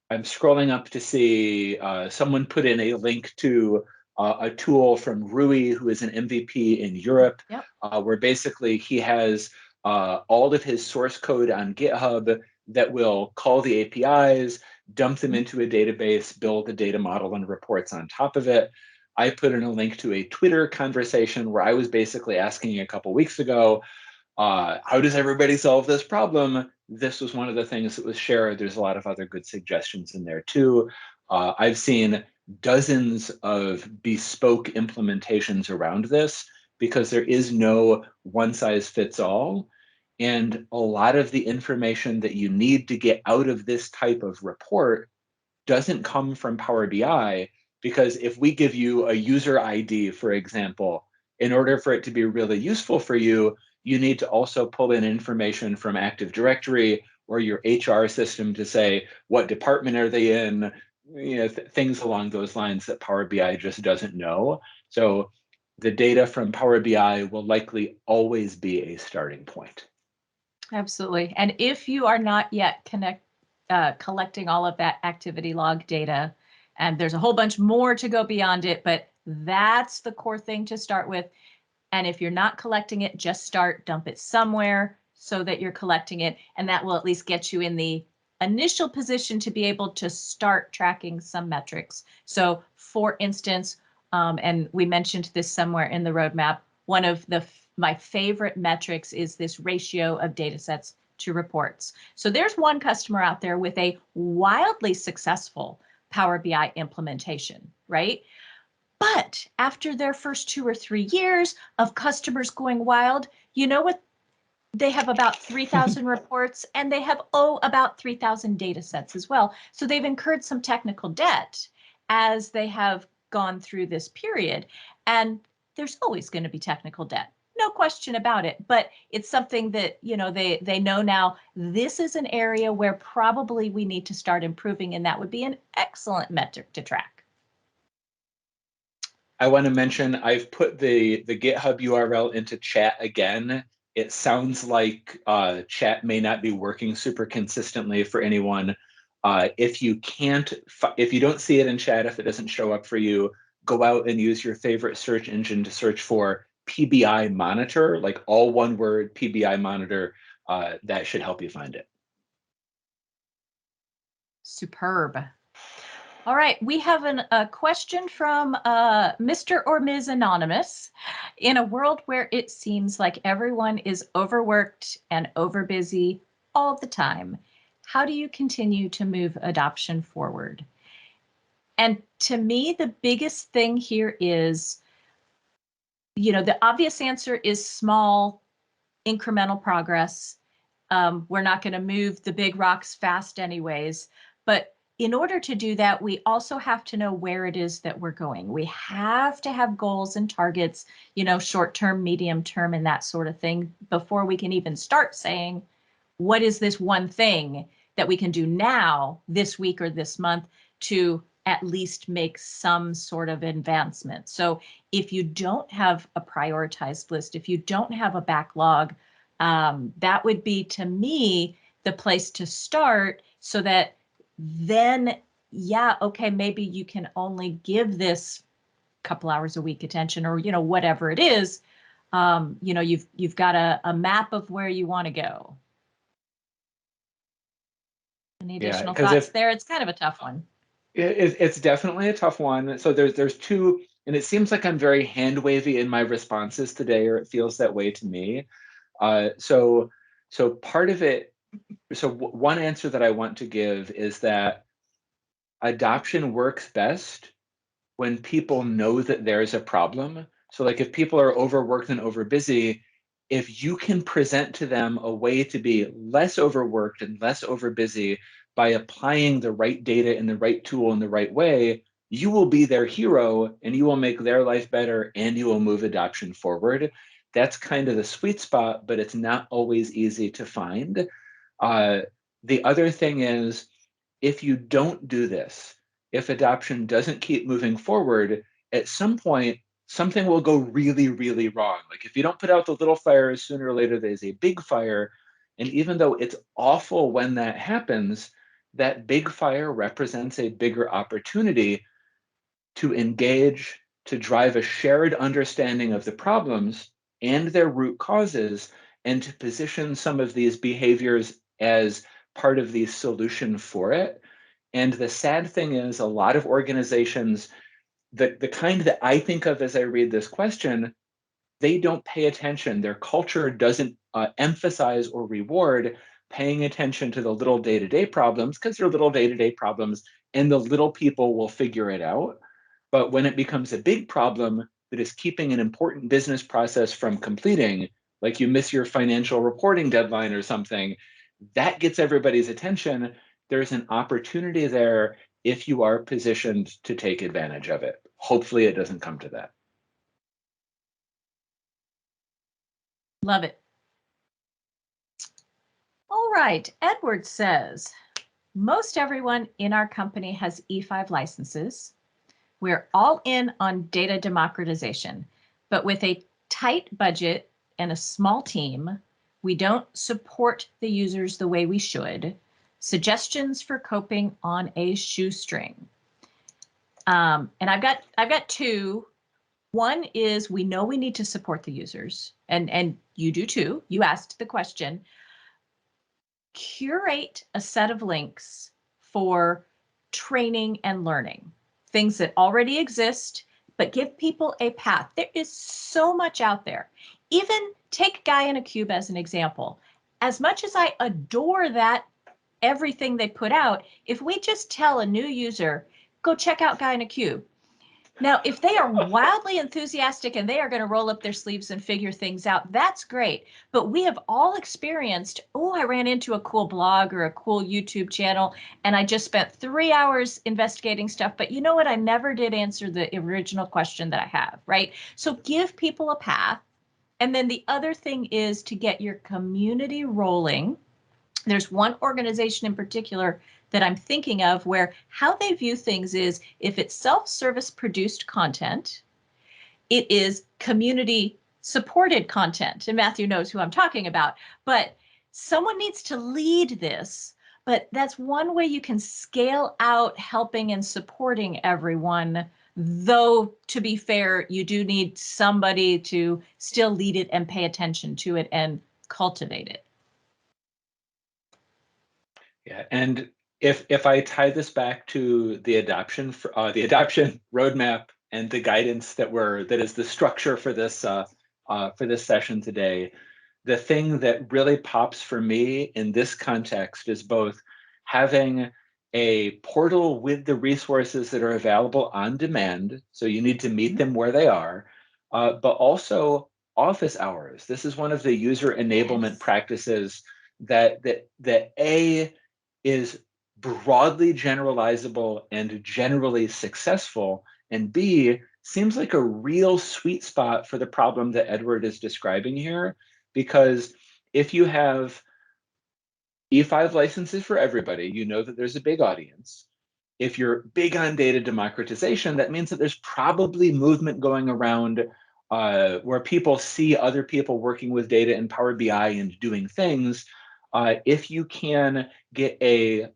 I'm scrolling up to see someone put in a link to a tool from Rui, who is an MVP in Europe, Yep. Where basically he has all of his source code on GitHub that will call the APIs, dump them into a database, build a data model and reports on top of it. I put in a link to a Twitter conversation where I was basically asking a couple weeks ago, how does everybody solve this problem? This was one of the things that was shared. There's a lot of other good suggestions in there too. I've seen dozens of bespoke implementations around this because there is no one size fits all. And a lot of the information that you need to get out of this type of report doesn't come from Power BI, because if we give you a user ID, for example, in order for it to be really useful for you, you need to also pull in information from Active Directory or your HR system to say, what department are they in? Things along those lines that Power BI just doesn't know. So the data from Power BI will likely always be a starting point. Absolutely. And if you are not yet collecting all of that activity log data, and there's a whole bunch more to go beyond it, but that's the core thing to start with. And if you're not collecting it, just dump it somewhere so that you're collecting it. And that will at least get you in the initial position to be able to start tracking some metrics. So for instance, and we mentioned this somewhere in the roadmap, one of my favorite metrics is this ratio of data sets to reports. So there's one customer out there with a wildly successful Power BI implementation, right? But after their first 2 or 3 years of customers going wild, you know what? They have about 3,000 reports, and they have, about 3,000 data sets as well. So they've incurred some technical debt as they have gone through this period. And there's always going to be technical debt, no question about it. But it's something that, they know now, this is an area where probably we need to start improving, and that would be an excellent metric to track. I want to mention I've put the GitHub URL into chat again. It sounds like chat may not be working super consistently for anyone. If you don't see it in chat, if it doesn't show up for you, go out and use your favorite search engine to search for PBI Monitor, like all one word, PBI Monitor. That should help you find it. Superb. All right, we have a question from Mr. or Ms. Anonymous. In a world where it seems like everyone is overworked and overbusy all the time, how do you continue to move adoption forward? And to me, the biggest thing here is, the obvious answer is small, incremental progress. We're not going to move the big rocks fast anyways, but in order to do that, we also have to know where it is that we're going. We have to have goals and targets, short term, medium term, and that sort of thing before we can even start saying, what is this one thing that we can do now, this week or this month, to at least make some sort of advancement. So if you don't have a prioritized list, if you don't have a backlog, that would be, to me, the place to start, so that then, okay, maybe you can only give this a couple hours a week attention, or, whatever it is. You've got a map of where you want to go. Any additional thoughts there? It's kind of a tough one. It's definitely a tough one. So there's two, and it seems like I'm very hand wavy in my responses today, or it feels that way to me. So part of it, one answer that I want to give is that adoption works best when people know that there's a problem. So like if people are overworked and overbusy, if you can present to them a way to be less overworked and less overbusy by applying the right data in the right tool in the right way, you will be their hero and you will make their life better and you will move adoption forward. That's kind of the sweet spot, but it's not always easy to find. The other thing is, if you don't do this, if adoption doesn't keep moving forward, at some point, something will go really, really wrong. Like if you don't put out the little fires, sooner or later, there's a big fire. And even though it's awful when that happens, that big fire represents a bigger opportunity to engage, to drive a shared understanding of the problems and their root causes, and to position some of these behaviors as part of the solution for it. And the sad thing is, a lot of organizations, the kind that I think of as I read this question, they don't pay attention. Their culture doesn't emphasize or reward paying attention to the little day-to-day problems, because they're little day-to-day problems and the little people will figure it out. But when it becomes a big problem that is keeping an important business process from completing, like you miss your financial reporting deadline or something, that gets everybody's attention. There's an opportunity there if you are positioned to take advantage of it. Hopefully it doesn't come to that. Love it. All right, Edward says, most everyone in our company has E5 licenses. We're all in on data democratization, but with a tight budget and a small team, we don't support the users the way we should. Suggestions for coping on a shoestring. And I've got two. One is we know we need to support the users, and you do too. You asked the question. Curate a set of links for training and learning, things that already exist, but give people a path. There is so much out there. Even take Guy in a Cube as an example. As much as I adore that, everything they put out, if we just tell a new user, go check out Guy in a Cube. Now, if they are wildly enthusiastic and they are going to roll up their sleeves and figure things out, that's great. But we have all experienced, oh, I ran into a cool blog or a cool YouTube channel, and I just spent 3 hours investigating stuff. But you know what? I never did answer the original question that I have, right? So give people a path. And then the other thing is to get your community rolling. There's one organization in particular that I'm thinking of where how they view things is if it's self-service produced content, it is community supported content. And Matthew knows who I'm talking about, but someone needs to lead this. But that's one way you can scale out helping and supporting everyone. Though, to be fair, you do need somebody to still lead it and pay attention to it and cultivate it. Yeah, and if I tie this back to the adoption roadmap and the guidance that is the structure for this session today, the thing that really pops for me in this context is both having a portal with the resources that are available on demand, so you need to meet them where they are, but also office hours. This is one of the user enablement practices that is broadly generalizable and generally successful, and B, seems like a real sweet spot for the problem that Edward is describing here, because if you have E5 licenses for everybody, you know that there's a big audience. If you're big on data democratization, that means that there's probably movement going around where people see other people working with data in Power BI and doing things. If you can get a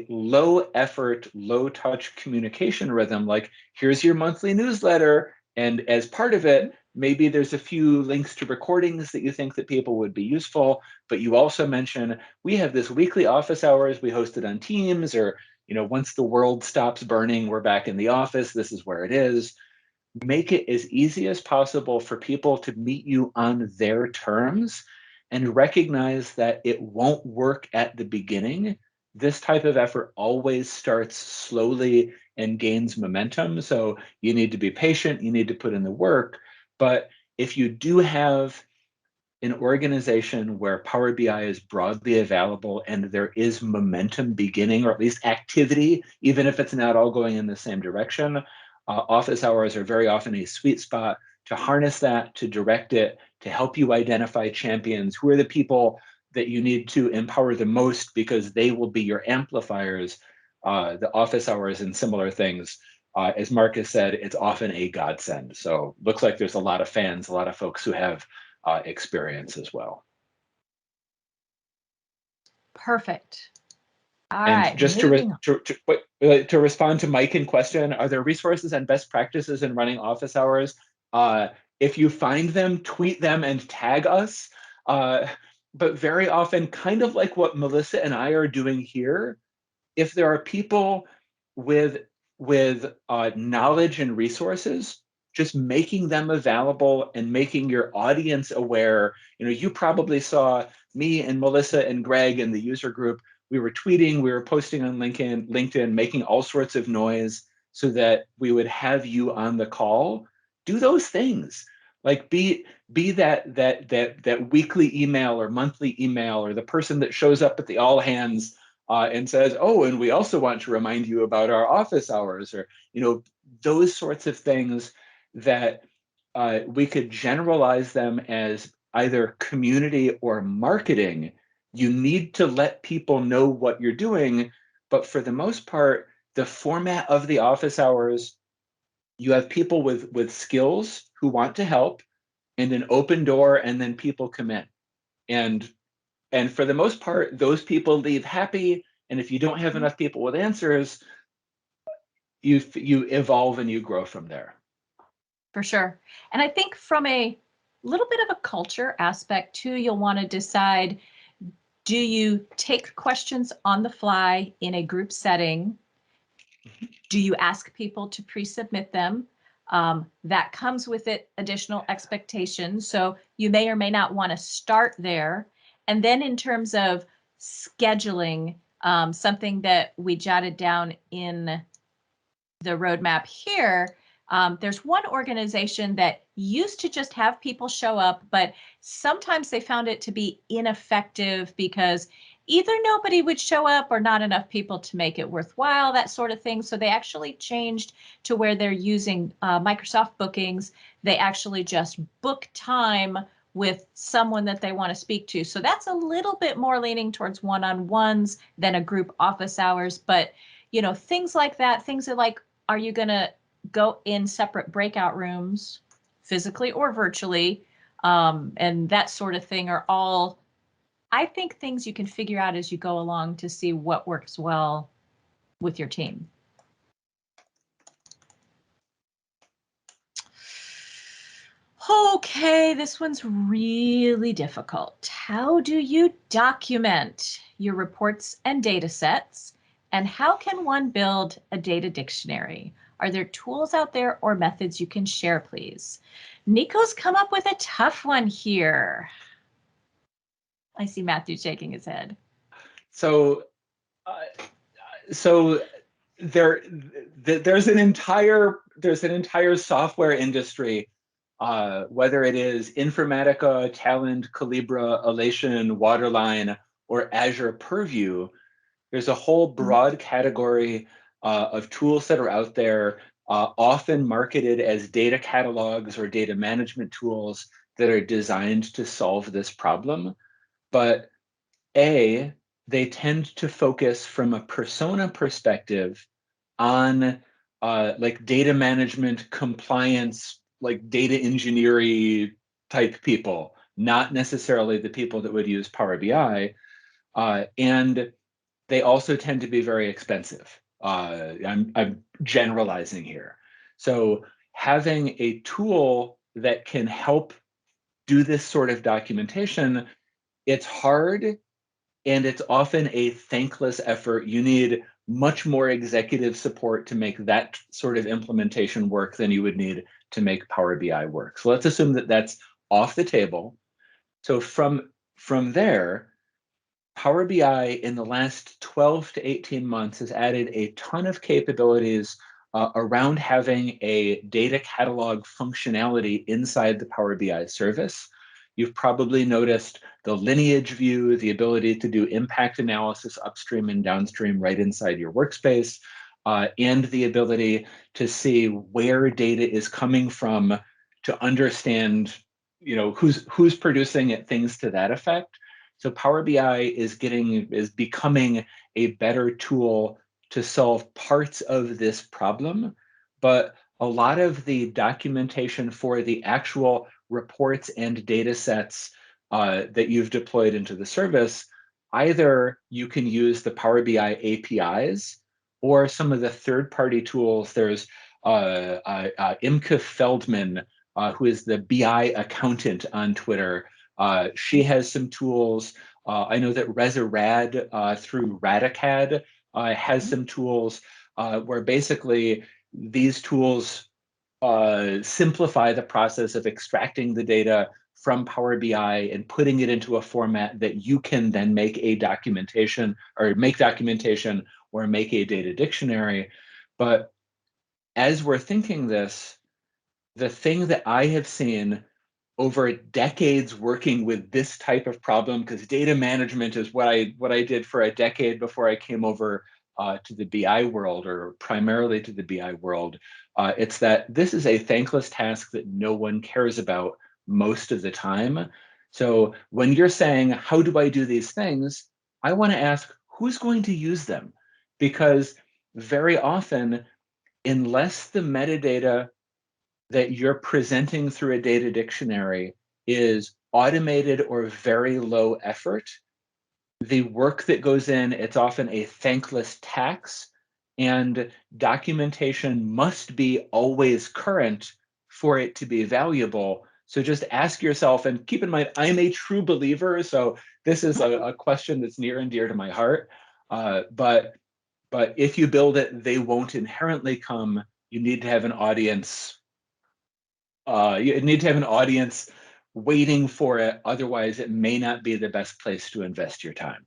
low effort, low touch communication rhythm, like here's your monthly newsletter, and as part of it, maybe there's a few links to recordings that you think that people would be useful, but you also mention, we have this weekly office hours we hosted on Teams, or once the world stops burning, we're back in the office, this is where it is. Make it as easy as possible for people to meet you on their terms, and recognize that it won't work at the beginning. This type of effort always starts slowly and gains momentum. So you need to be patient, you need to put in the work. But if you do have an organization where Power BI is broadly available and there is momentum beginning, or at least activity, even if it's not all going in the same direction, office hours are very often a sweet spot to harness that, to direct it, to help you identify champions. Who are the people that you need to empower the most because they will be your amplifiers? The office hours and similar things, as Marcus said, it's often a godsend. So looks like there's a lot of fans, a lot of folks who have experience as well. Perfect. All and right, just to respond to Mike in question, are there resources and best practices in running office hours? If you find them, tweet them and tag us. But very often, kind of like what Melissa and I are doing here, if there are people with knowledge and resources, just making them available and making your audience aware. You probably saw me and Melissa and Greg in the user group. We were tweeting, we were posting on LinkedIn, making all sorts of noise so that we would have you on the call. Do those things. Like be that weekly email or monthly email, or the person that shows up at the all hands and says, oh, and we also want to remind you about our office hours, or those sorts of things that we could generalize them as either community or marketing. You need to let people know what you're doing, but for the most part, the format of the office hours, you have people with skills who want to help, and an open door, and then people come in. And for the most part, those people leave happy. And if you don't have enough people with answers, you evolve and you grow from there. For sure. And I think from a little bit of a culture aspect too, you'll want to decide, do you take questions on the fly in a group setting? Do you ask people to pre-submit them? That comes with it additional expectations. So you may or may not want to start there. And then in terms of scheduling, something that we jotted down in the roadmap here, there's one organization that used to just have people show up, but sometimes they found it to be ineffective because either nobody would show up or not enough people to make it worthwhile, that sort of thing. So they actually changed to where they're using Microsoft bookings. They actually just book time with someone that they want to speak to. So that's a little bit more leaning towards one-on-ones than a group office hours. But, things like that, things that like, are you going to go in separate breakout rooms, physically or virtually? And that sort of thing are all, I think, things you can figure out as you go along to see what works well with your team. Okay, this one's really difficult. How do you document your reports and data sets? And how can one build a data dictionary? Are there tools out there or methods you can share, please? Nico's come up with a tough one here. I see Matthew shaking his head. So there's an entire software industry, whether it is Informatica, Talend, Calibra, Alation, Waterline, or Azure Purview. There's a whole broad category of tools that are out there, often marketed as data catalogs or data management tools that are designed to solve this problem. But they tend to focus from a persona perspective on like data management, compliance, like data engineering type people, not necessarily the people that would use Power BI. And they also tend to be very expensive. I'm generalizing here. So having a tool that can help do this sort of documentation, it's hard, and it's often a thankless effort. You need much more executive support to make that sort of implementation work than you would need to make Power BI work. So let's assume that that's off the table. So from there, Power BI in the last 12 to 18 months has added a ton of capabilities around having a data catalog functionality inside the Power BI service. You've probably noticed the lineage view, the ability to do impact analysis upstream and downstream right inside your workspace, and the ability to see where data is coming from, to understand, who's producing it, things to that effect. So Power BI is becoming a better tool to solve parts of this problem, but a lot of the documentation for the actual reports and data sets that you've deployed into the service, either you can use the Power BI APIs or some of the third-party tools. There's Imke Feldman, who is the BI accountant on Twitter. She has some tools. I know that ResaRad through Radicad has some tools where basically these tools simplify the process of extracting the data from Power BI and putting it into a format that you can then make a documentation or make a data dictionary. But as we're thinking this, the thing that I have seen over decades working with this type of problem, because data management is what I did for a decade before I came over to the BI world, or primarily to the BI world. It's that this is a thankless task that no one cares about most of the time. So when you're saying, how do I do these things? I want to ask, who's going to use them? Because very often, unless the metadata that you're presenting through a data dictionary is automated or very low effort, the work that goes in, it's often a thankless tax, and documentation must be always current for it to be valuable. So just ask yourself, and keep in mind, I'm a true believer, so this is a question that's near and dear to my heart. But if you build it, they won't inherently come. You need to have an audience. You need to have an audience waiting for it. Otherwise, it may not be the best place to invest your time.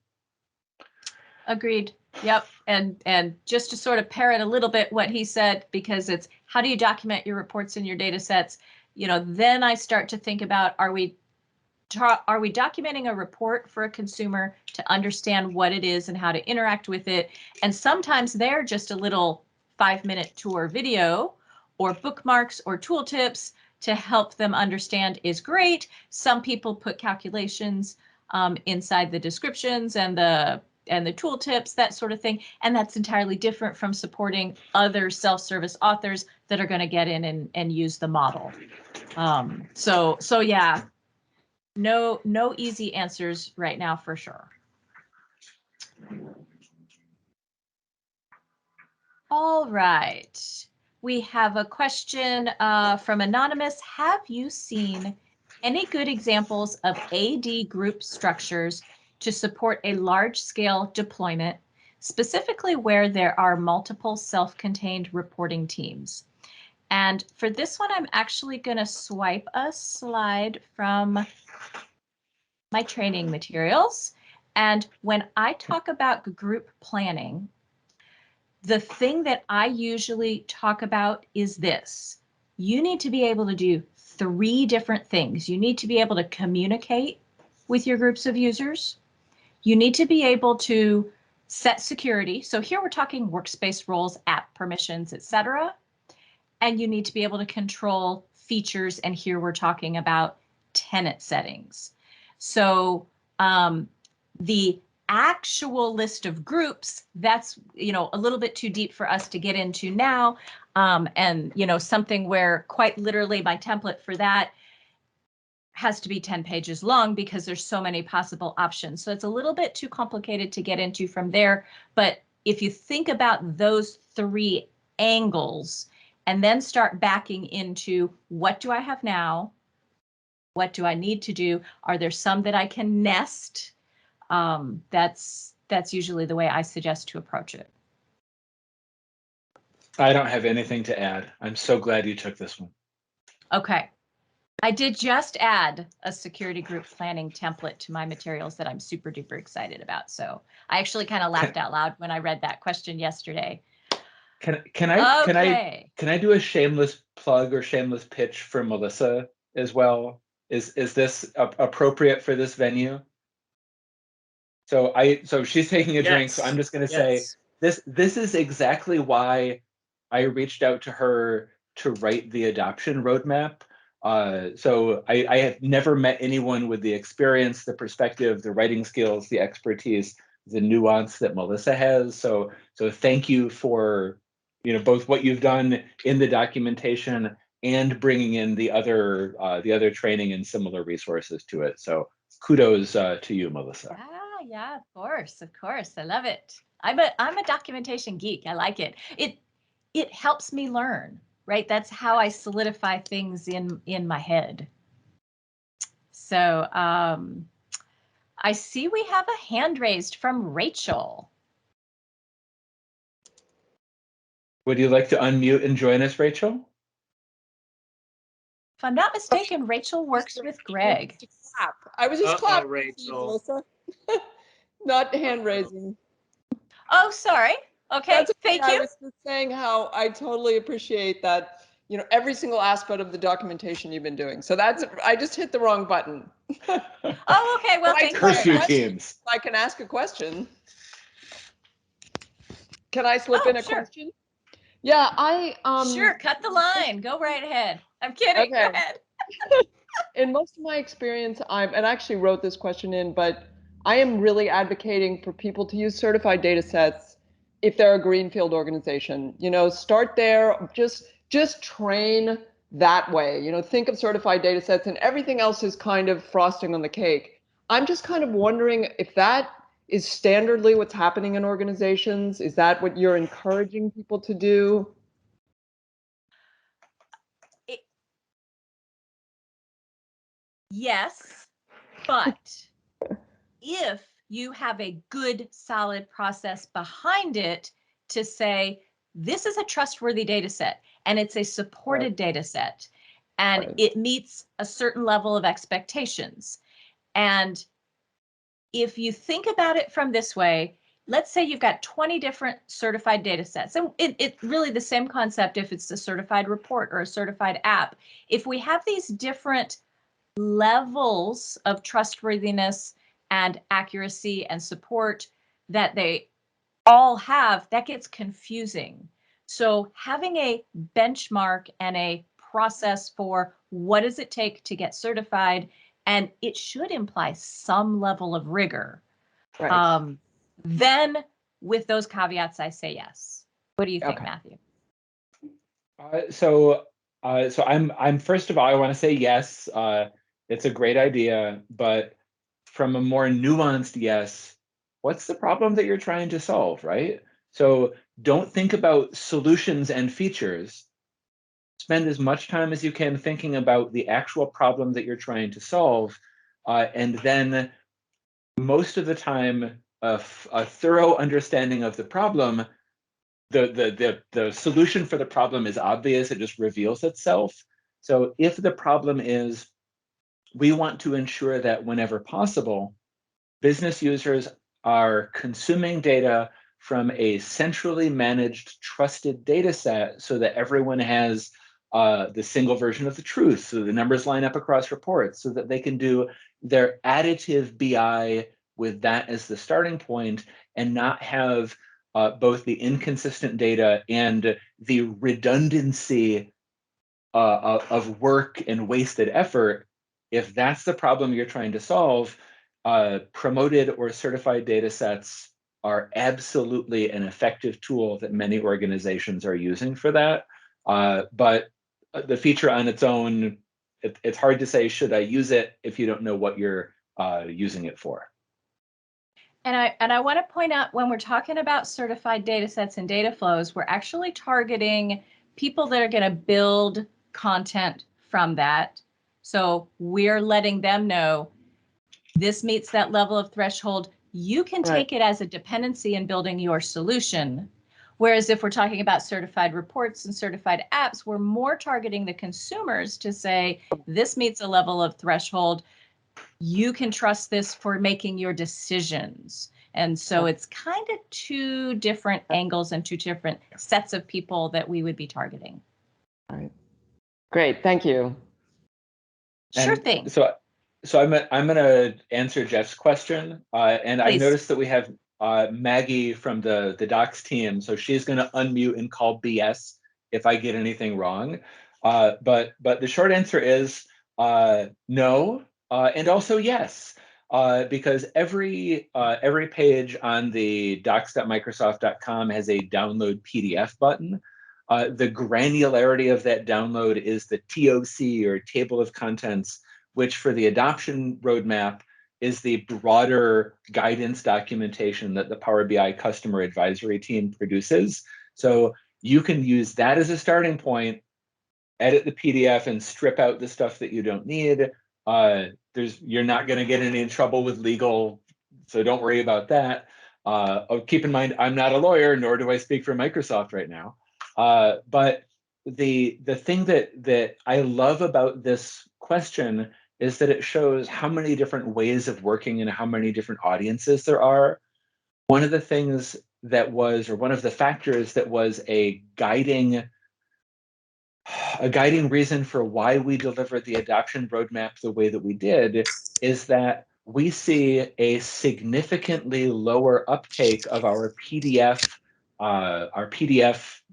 Agreed. Yep. And just to sort of parrot a little bit what he said, because it's how do you document your reports in your data sets? Then I start to think about, are we documenting a report for a consumer to understand what it is and how to interact with it? And sometimes they're just a little 5-minute tour video or bookmarks or tooltips to help them understand is great. Some people put calculations inside the descriptions and the tooltips, that sort of thing. And that's entirely different from supporting other self-service authors that are going to get in and use the model. So yeah, no easy answers right now for sure. All right. We have a question from Anonymous. Have you seen any good examples of AD group structures to support a large-scale deployment, specifically where there are multiple self-contained reporting teams? And for this one, I'm actually going to swipe a slide from my training materials. And when I talk about group planning, the thing that I usually talk about is this. You need to be able to do 3 different things. You need to be able to communicate with your groups of users. You need to be able to set security. So here we're talking workspace roles, app permissions, etc. And you need to be able to control features. And here we're talking about tenant settings. So the actual list of groups, that's a little bit too deep for us to get into now, and something where quite literally my template for that has to be 10 pages long because there's so many possible options. So it's a little bit too complicated to get into from there. But if you think about those 3 angles and then start backing into, what do I have now? What do I need to do? Are there some that I can nest? That's usually the way I suggest to approach it. I don't have anything to add. I'm so glad you took this one. Okay. I did just add a security group planning template to my materials that I'm super duper excited about. So I actually kind of laughed out loud when I read that question yesterday. Can I do a shameless plug or shameless pitch for Melissa as well? Is this appropriate for this venue? So she's taking a drink, so I'm just going to say this is exactly why I reached out to her to write the adoption roadmap. So I have never met anyone with the experience, the perspective, the writing skills, the expertise, the nuance that Melissa has. So thank you for both what you've done in the documentation and bringing in the other training and similar resources to it. So kudos to you, Melissa. Yeah, of course. I love it. I'm a documentation geek. I like it. It helps me learn, right? That's how I solidify things in my head. So I see we have a hand raised from Rachel. Would you like to unmute and join us, Rachel? If I'm not mistaken, Rachel works with Greg. I was just clapping, Rachel. Melissa. Not hand raising. Oh, sorry. Okay, That's okay. thank you. I was just saying how I totally appreciate that, every single aspect of the documentation you've been doing. So I just hit the wrong button. Oh, okay. Well, thank you. Curse you, teams. I can ask a question. Can I slip in a question? Yeah, Sure, cut the line. Go right ahead. I'm kidding. Okay. Go ahead. In most of my experience, and I actually wrote this question in, but I am really advocating for people to use certified data sets if they're a greenfield organization. Start there, just train that way. Think of certified data sets, and everything else is kind of frosting on the cake. I'm just kind of wondering if that is standardly what's happening in organizations. Is that what you're encouraging people to do? Yes, but if you have a good, solid process behind it to say, this is a trustworthy data set and it's a supported data set and it meets a certain level of expectations. And if you think about it from this way, let's say you've got 20 different certified data sets. And it's really the same concept if it's a certified report or a certified app. If we have these different levels of trustworthiness and accuracy and support that they all have, that gets confusing. So having a benchmark and a process for what does it take to get certified, and it should imply some level of rigor. Right. Then with those caveats, I say yes. What do you think, Matthew? So I'm first of all, I want to say yes. It's a great idea, but from a more nuanced yes, what's the problem that you're trying to solve, right? So don't think about solutions and features. Spend as much time as you can thinking about the actual problem that you're trying to solve, and then most of the time, a thorough understanding of the problem, the solution for the problem is obvious. It just reveals itself. So if the problem is, we want to ensure that whenever possible, business users are consuming data from a centrally managed, trusted data set so that everyone has the single version of the truth, so the numbers line up across reports, so that they can do their additive BI with that as the starting point and not have both the inconsistent data and the redundancy of work and wasted effort. If that's the problem you're trying to solve, promoted or certified data sets are absolutely an effective tool that many organizations are using for that. But the feature on its own, it's hard to say, should I use it if you don't know what you're using it for. And I want to point out, when we're talking about certified data sets and data flows, we're actually targeting people that are going to build content from that. So we're letting them know this meets that level of threshold. You can take it as a dependency in building your solution. Whereas if we're talking about certified reports and certified apps, we're more targeting the consumers to say, this meets a level of threshold. You can trust this for making your decisions. And so it's kind of two different angles and two different sets of people that we would be targeting. All right. Great, thank you. Sure thing. So I'm going to answer Jeff's question, and Please. I noticed that we have Maggie from the docs team, so she's going to unmute and call BS if I get anything wrong. But the short answer is no, and also yes, because every page on the docs.microsoft.com has a download PDF button. The granularity of that download is the TOC, or table of contents, which for the adoption roadmap is the broader guidance documentation that the Power BI customer advisory team produces. So you can use that as a starting point, edit the PDF and strip out the stuff that you don't need. You're not going to get any trouble with legal, so don't worry about that. Keep in mind, I'm not a lawyer, nor do I speak for Microsoft right now. But the thing that I love about this question is that it shows how many different ways of working and how many different audiences there are. One of the things that was, or one of the factors that was a guiding reason for why we delivered the adoption roadmap the way that we did is that we see a significantly lower uptake of our PDF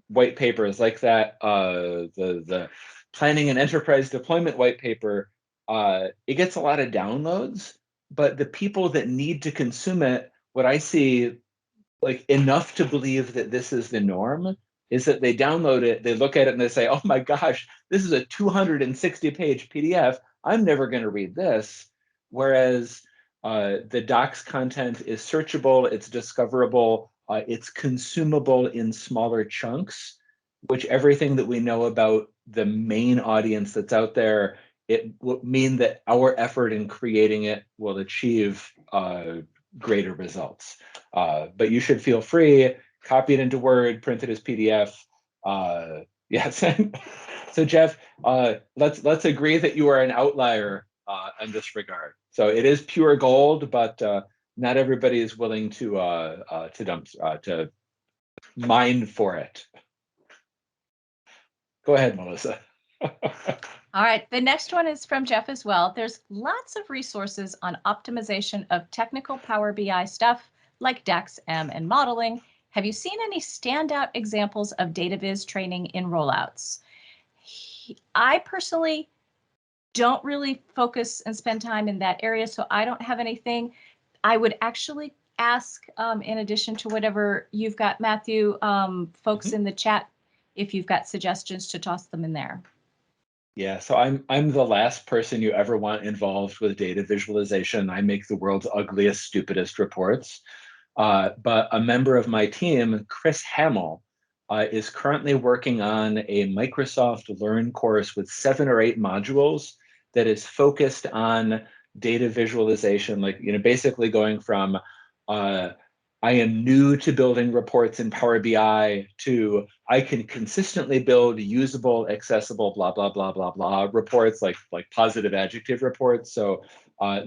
white papers, like that the planning and enterprise deployment white paper. It gets a lot of downloads, but the people that need to consume it, what I see, like enough to believe that this is the norm, is that they download it, they look at it, and they say, oh my gosh, this is a 260-page PDF. I'm never going to read this. Whereas the docs content is searchable, it's discoverable, it's consumable in smaller chunks, which everything that we know about the main audience that's out there, it will mean that our effort in creating it will achieve greater results. But you should feel free, copy it into Word, print it as PDF. Yes. So Jeff, let's agree that you are an outlier in this regard. So it is pure gold, but not everybody is willing to mine for it. Go ahead, Melissa. All right, the next one is from Jeff as well. There's lots of resources on optimization of technical Power BI stuff like DAX, M, and modeling. Have you seen any standout examples of data viz training in rollouts? I personally don't really focus and spend time in that area, so I don't have anything. I would actually ask, in addition to whatever you've got, Matthew, folks in the chat, if you've got suggestions, to toss them in there. Yeah, so I'm the last person you ever want involved with data visualization. I make the world's ugliest, stupidest reports. But a member of my team, Chris Hamill, is currently working on a Microsoft Learn course with 7 or 8 modules that is focused on data visualization, like, basically going from I am new to building reports in Power BI to I can consistently build usable, accessible, blah, blah, blah, blah, blah reports, like positive adjective reports. So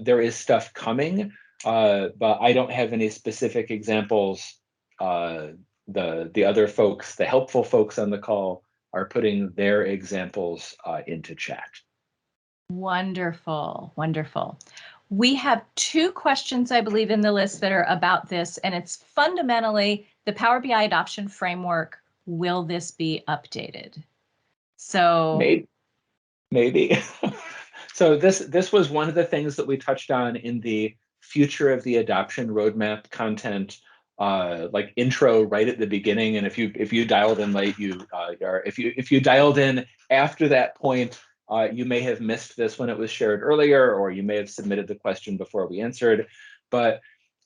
there is stuff coming, but I don't have any specific examples. The other folks, the helpful folks on the call, are putting their examples into chat. Wonderful, wonderful. We have 2 questions, I believe, in the list that are about this, and it's fundamentally the Power BI adoption framework. Will this be updated? So maybe. So this was one of the things that we touched on in the future of the adoption roadmap content, like intro right at the beginning. And if you dialed in late, or if you dialed in after that point, you may have missed this when it was shared earlier, or you may have submitted the question before we answered. But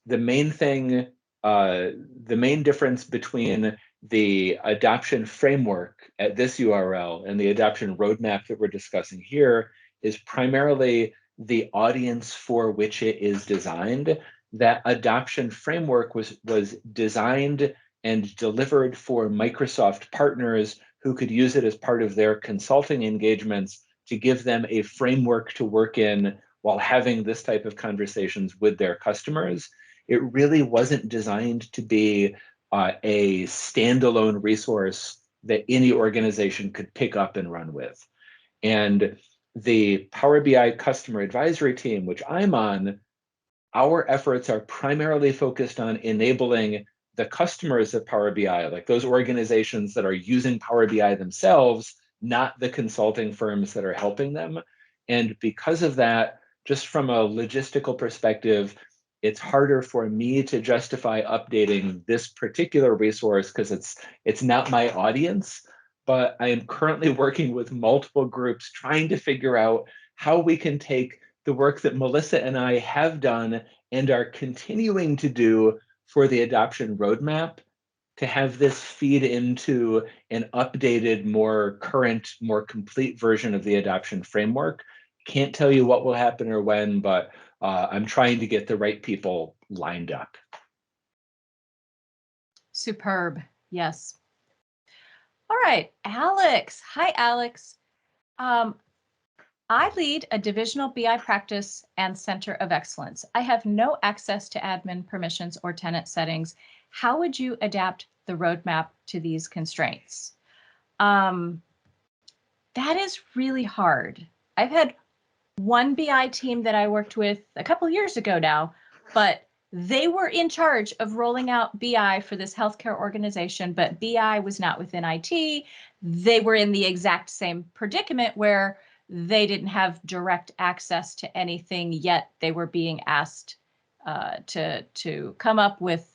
the main thing, the main difference between the adoption framework at this URL and the adoption roadmap that we're discussing here is primarily the audience for which it is designed. That adoption framework was designed and delivered for Microsoft partners who could use it as part of their consulting engagements to give them a framework to work in while having this type of conversations with their customers. It really wasn't designed to be a standalone resource that any organization could pick up and run with. And the Power BI customer advisory team, which I'm on, our efforts are primarily focused on enabling the customers of Power BI, like those organizations that are using Power BI themselves, not the consulting firms that are helping them. And because of that, just from a logistical perspective, it's harder for me to justify updating this particular resource because it's not my audience. But I am currently working with multiple groups trying to figure out how we can take the work that Melissa and I have done and are continuing to do for the adoption roadmap to have this feed into an updated, more current, more complete version of the adoption framework. Can't tell you what will happen or when, but I'm trying to get the right people lined up. Superb, yes. All right, Alex. Hi, Alex. I lead a divisional BI practice and center of excellence. I have no access to admin permissions or tenant settings. How would you adapt the roadmap to these constraints? That is really hard. I've had one BI team that I worked with a couple years ago now, but they were in charge of rolling out BI for this healthcare organization, but BI was not within IT. They were in the exact same predicament where they didn't have direct access to anything, yet they were being asked to come up with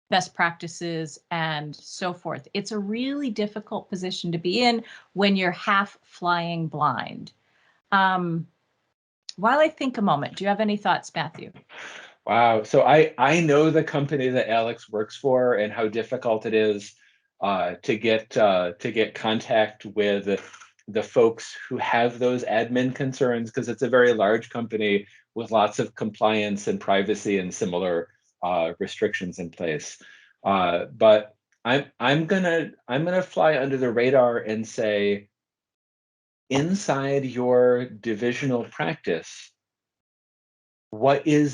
best practices and so forth. It's a really difficult position to be in when you're half flying blind. While I think a moment, do you have any thoughts, Matthew? Wow. So I know the company that Alex works for and how difficult it is to get contact with the folks who have those admin concerns, because it's a very large company with lots of compliance and privacy and similar restrictions in place. But I'm gonna fly under the radar and say, inside your divisional practice, what are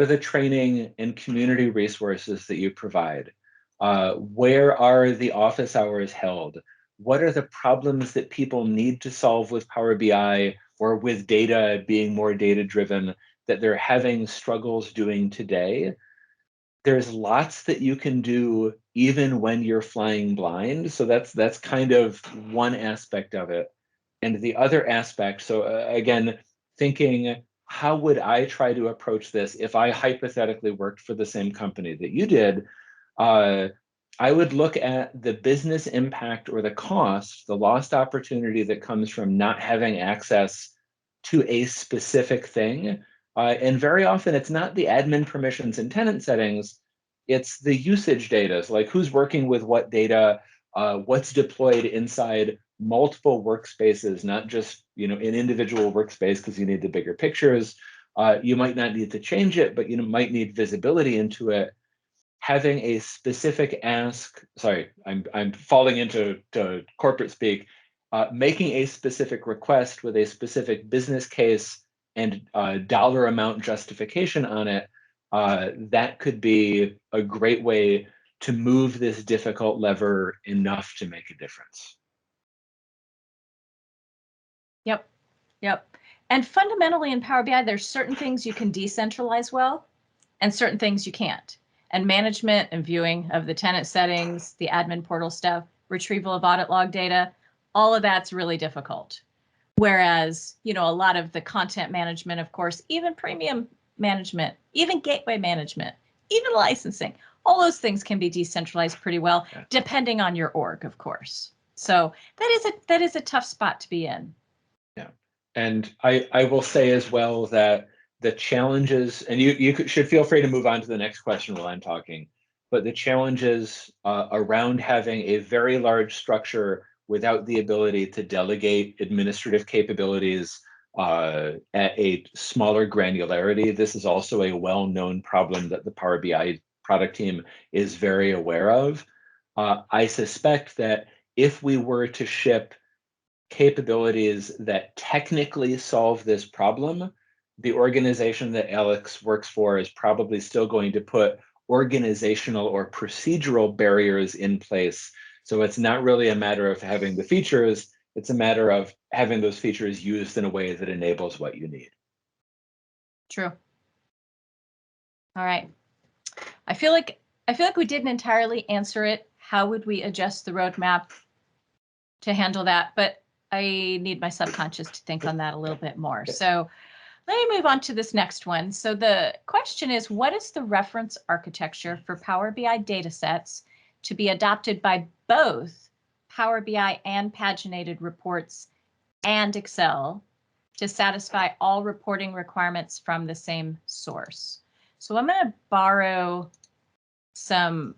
the training and community resources that you provide? Where are the office hours held? What are the problems that people need to solve with Power BI or with data being more data driven that they're having struggles doing today? There's lots that you can do even when you're flying blind. So that's kind of one aspect of it. And the other aspect, so again, thinking, how would I try to approach this if I hypothetically worked for the same company that you did? I would look at the business impact or the cost, the lost opportunity that comes from not having access to a specific thing. And very often it's not the admin permissions and tenant settings, it's the usage data. So like who's working with what data, what's deployed inside multiple workspaces, not just an individual workspace because you need the bigger pictures. You might not need to change it, but you might need visibility into it. Having a specific ask, sorry, I'm falling into corporate speak, making a specific request with a specific business case and dollar amount justification on it, that could be a great way to move this difficult lever enough to make a difference. Yep. And fundamentally in Power BI, there's certain things you can decentralize well and certain things you can't. And management and viewing of the tenant settings, the admin portal stuff, retrieval of audit log data, all of that's really difficult. Whereas, a lot of the content management, of course, even premium management, even gateway management, even licensing, all those things can be decentralized pretty well, depending on your org, of course. So that is a tough spot to be in. Yeah. And I will say as well that the challenges, and you should feel free to move on to the next question while I'm talking, but the challenges around having a very large structure without the ability to delegate administrative capabilities at a smaller granularity. This is also a well-known problem that the Power BI product team is very aware of. I suspect that if we were to ship capabilities that technically solve this problem, the organization that Alex works for is probably still going to put organizational or procedural barriers in place. So it's not really a matter of having the features, it's a matter of having those features used in a way that enables what you need. True. All right. I feel like we didn't entirely answer it. How would we adjust the roadmap to handle that? But I need my subconscious to think on that a little bit more. So let me move on to this next one. So the question is, what is the reference architecture for Power BI datasets to be adopted by both Power BI and paginated reports and Excel to satisfy all reporting requirements from the same source? So I'm going to borrow some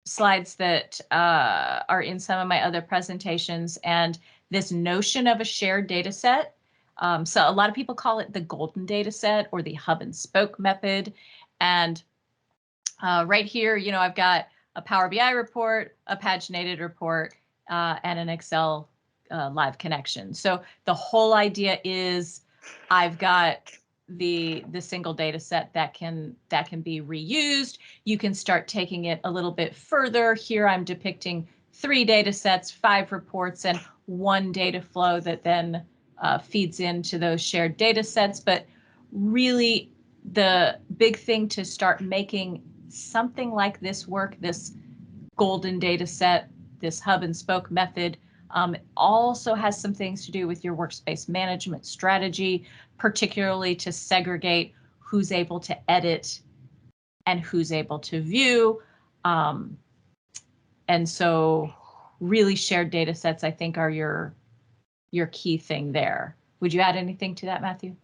slides that are in some of my other presentations, and this notion of a shared data set. So a lot of people call it the golden data set or the hub and spoke method. And right here, I've got a Power BI report, a paginated report, and an Excel live connection. So the whole idea is I've got the single data set that can be reused. You can start taking it a little bit further. Here I'm depicting 3 data sets, 5 reports, and 1 data flow that then feeds into those shared data sets. But really, the big thing to start making something like this work, this golden data set, this hub and spoke method, also has some things to do with your workspace management strategy, particularly to segregate who's able to edit and who's able to view. And so really shared data sets, I think, are your key thing there. Would you add anything to that, Matthew?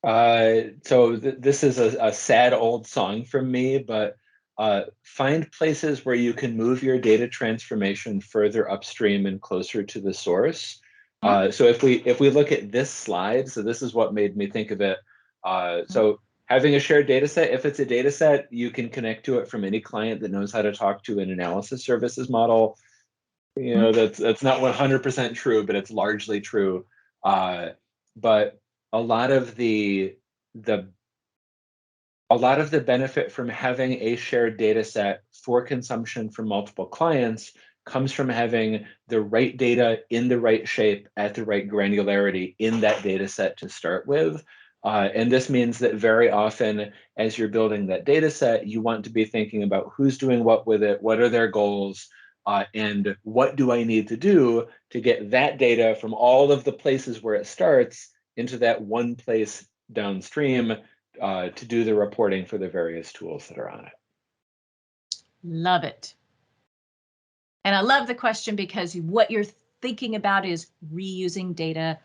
So this is a sad old song from me, but find places where you can move your data transformation further upstream and closer to the source. So if we look at this slide, so this is what made me think of it. So having a shared data set, if it's a data set, you can connect to it from any client that knows how to talk to an analysis services model. You know, that's not 100% true, but it's largely true. But a lot of the benefit from having a shared data set for consumption from multiple clients comes from having the right data in the right shape at the right granularity in that data set to start with. And this means that very often, as you're building that data set, you want to be thinking about who's doing what with it, what are their goals, and what do I need to do to get that data from all of the places where it starts into that one place downstream to do the reporting for the various tools that are on it. Love it. And I love the question because what you're thinking about is reusing data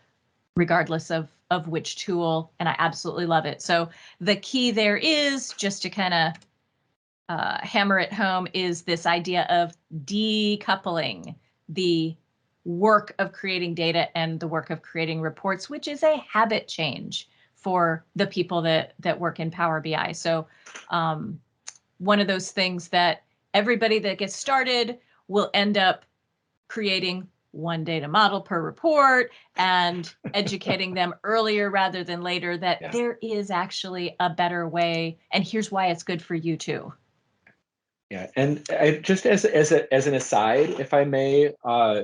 regardless of which tool, and I absolutely love it. So the key there is, just to kind of hammer it home, is this idea of decoupling the work of creating data and the work of creating reports, which is a habit change for the people that work in Power BI. So one of those things that everybody that gets started will end up creating 1 data model per report and educating them earlier rather than later that there is actually a better way, and here's why it's good for you too. Yeah, and just as an aside, if I may,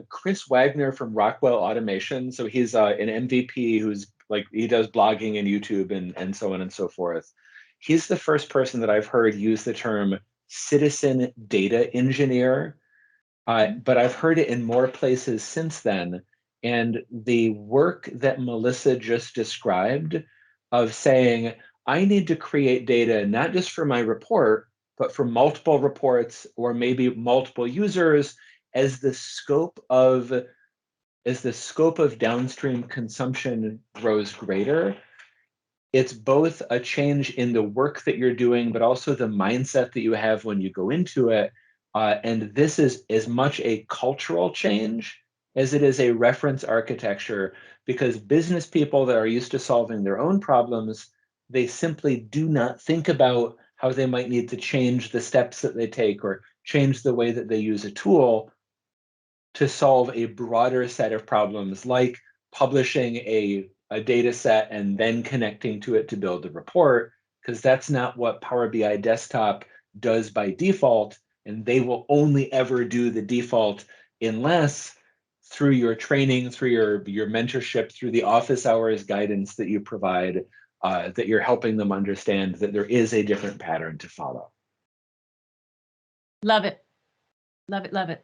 Chris Wagner from Rockwell Automation, so he's an MVP who's like, he does blogging and YouTube and so on and so forth. He's the first person that I've heard use the term citizen data engineer, but I've heard it in more places since then. And the work that Melissa just described of saying, I need to create data not just for my report, but for multiple reports or maybe multiple users, as the scope of downstream consumption grows greater. It's both a change in the work that you're doing, but also the mindset that you have when you go into it. And this is as much a cultural change as it is a reference architecture, because business people that are used to solving their own problems, they simply do not think about how they might need to change the steps that they take or change the way that they use a tool to solve a broader set of problems, like publishing a data set and then connecting to it to build a report, because that's not what Power BI Desktop does by default, and they will only ever do the default unless through your training, through your mentorship, through the office hours guidance that you provide, that you're helping them understand that there is a different pattern to follow. Love it. Love it, love it.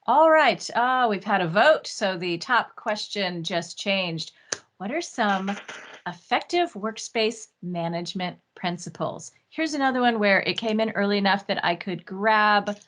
All right, we've had a vote, so the top question just changed. What are some effective workspace management principles? Here's another one where it came in early enough that I could grab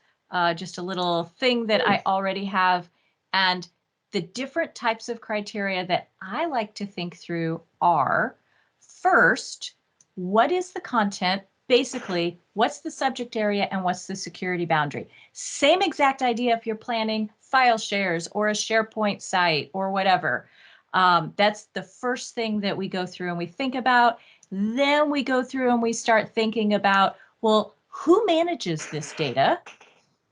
just a little thing that I already have. And the different types of criteria that I like to think through are, first, what is the content? Basically, what's the subject area and what's the security boundary? Same exact idea if you're planning file shares or a SharePoint site or whatever. That's the first thing that we go through and we think about. Then we go through and we start thinking about, well, who manages this data?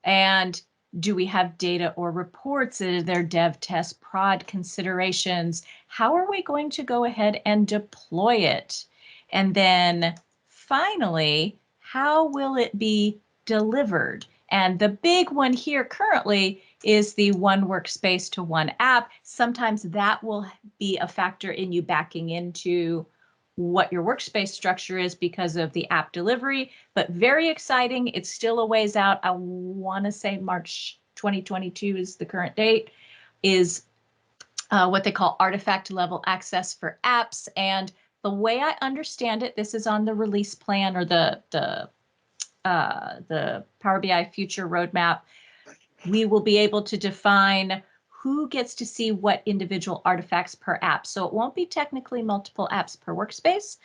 And do we have data or reports? Are there dev, test, prod considerations? How are we going to go ahead and deploy it? And then finally, how will it be delivered? And the big one here currently is the one workspace to one app. Sometimes that will be a factor in you backing into what your workspace structure is because of the app delivery, but very exciting. It's still a ways out. I want to say March 2022 is the current date, is what they call artifact level access for apps. And the way I understand it, this is on the release plan or the Power BI future roadmap. We will be able to define who gets to see what individual artifacts per app. So it won't be technically multiple apps per workspace,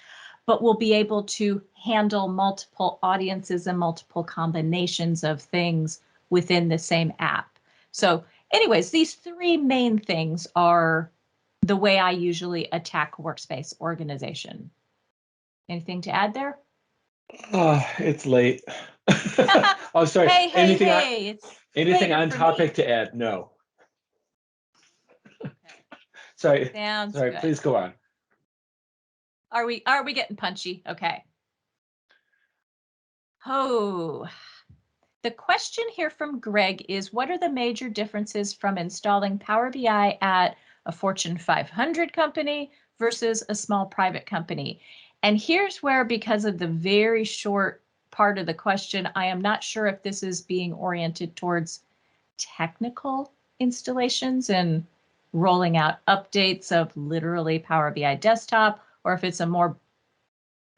but we'll be able to handle multiple audiences and multiple combinations of things within the same app. So anyways, these three main things are the way I usually attack workspace organization. Anything to add there? It's late. Oh, sorry. Hey, anything on topic to add? No. Sorry. Sounds sorry. good. Please go on. Are we getting punchy? Okay. Oh, the question here from Greg is, what are the major differences from installing Power BI at a Fortune 500 company versus a small private company? And here's where, because of the very short part of the question, I am not sure if this is being oriented towards technical installations and rolling out updates of literally Power BI desktop, or if it's a more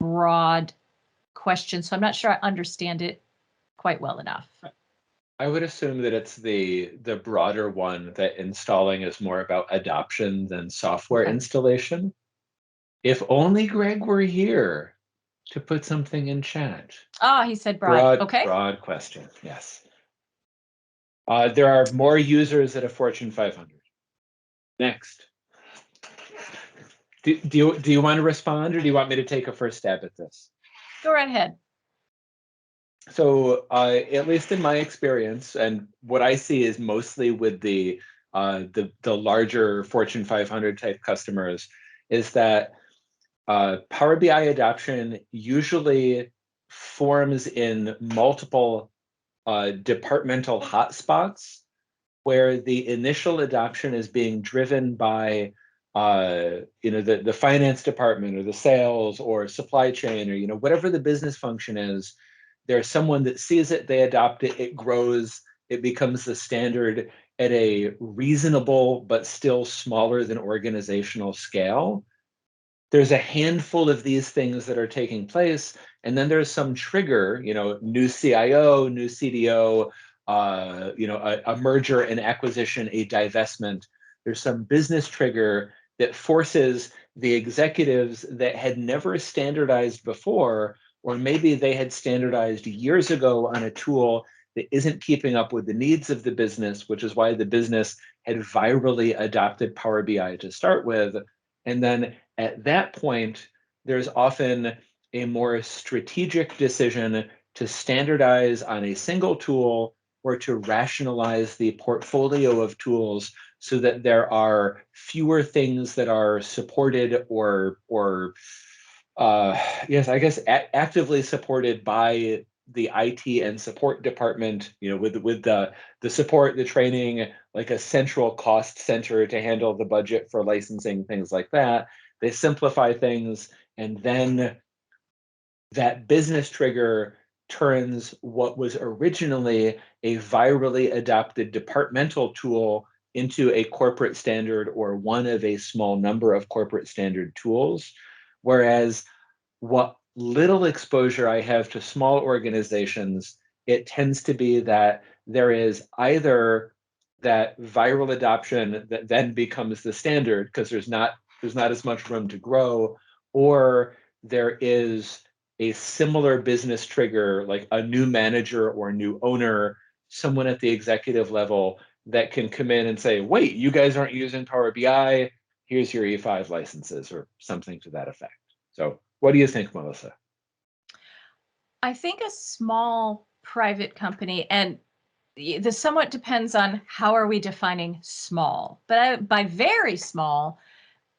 broad question. So I'm not sure I understand it quite well enough. I would assume that it's the broader one, that installing is more about adoption than software installation. If only Greg were here to put something in chat. Oh, he said broad. Okay. Broad question, yes. There are more users at a Fortune 500. Next. Do you want to respond, or do you want me to take a first stab at this? Go right ahead. So at least in my experience, and what I see is mostly with the larger Fortune 500 type customers, is that Power BI adoption usually forms in multiple departmental hotspots, where the initial adoption is being driven by the finance department or the sales or supply chain, or whatever the business function is. There's someone that sees it, they adopt it, it grows, it becomes the standard at a reasonable but still smaller than organizational scale. There's a handful of these things that are taking place, and then there's some trigger, new CIO, new CDO, a merger, an acquisition, a divestment. There's some business trigger that forces the executives that had never standardized before, or maybe they had standardized years ago on a tool that isn't keeping up with the needs of the business, which is why the business had virally adopted Power BI to start with. And then at that point, there's often a more strategic decision to standardize on a single tool or to rationalize the portfolio of tools so that there are fewer things that are supported or yes, I guess actively supported by the IT and support department, with the support, the training, like a central cost center to handle the budget for licensing, things like that. They simplify things, and then that business trigger turns what was originally a virally adopted departmental tool into a corporate standard or one of a small number of corporate standard tools. Whereas what little exposure I have to small organizations, it tends to be that there is either that viral adoption that then becomes the standard because there's not as much room to grow, or there is a similar business trigger, like a new manager or new owner, someone at the executive level that can come in and say, wait, you guys aren't using Power BI, here's your E5 licenses, or something to that effect. So what do you think, Melissa? I think a small private company, and this somewhat depends on how are we defining small, but by very small,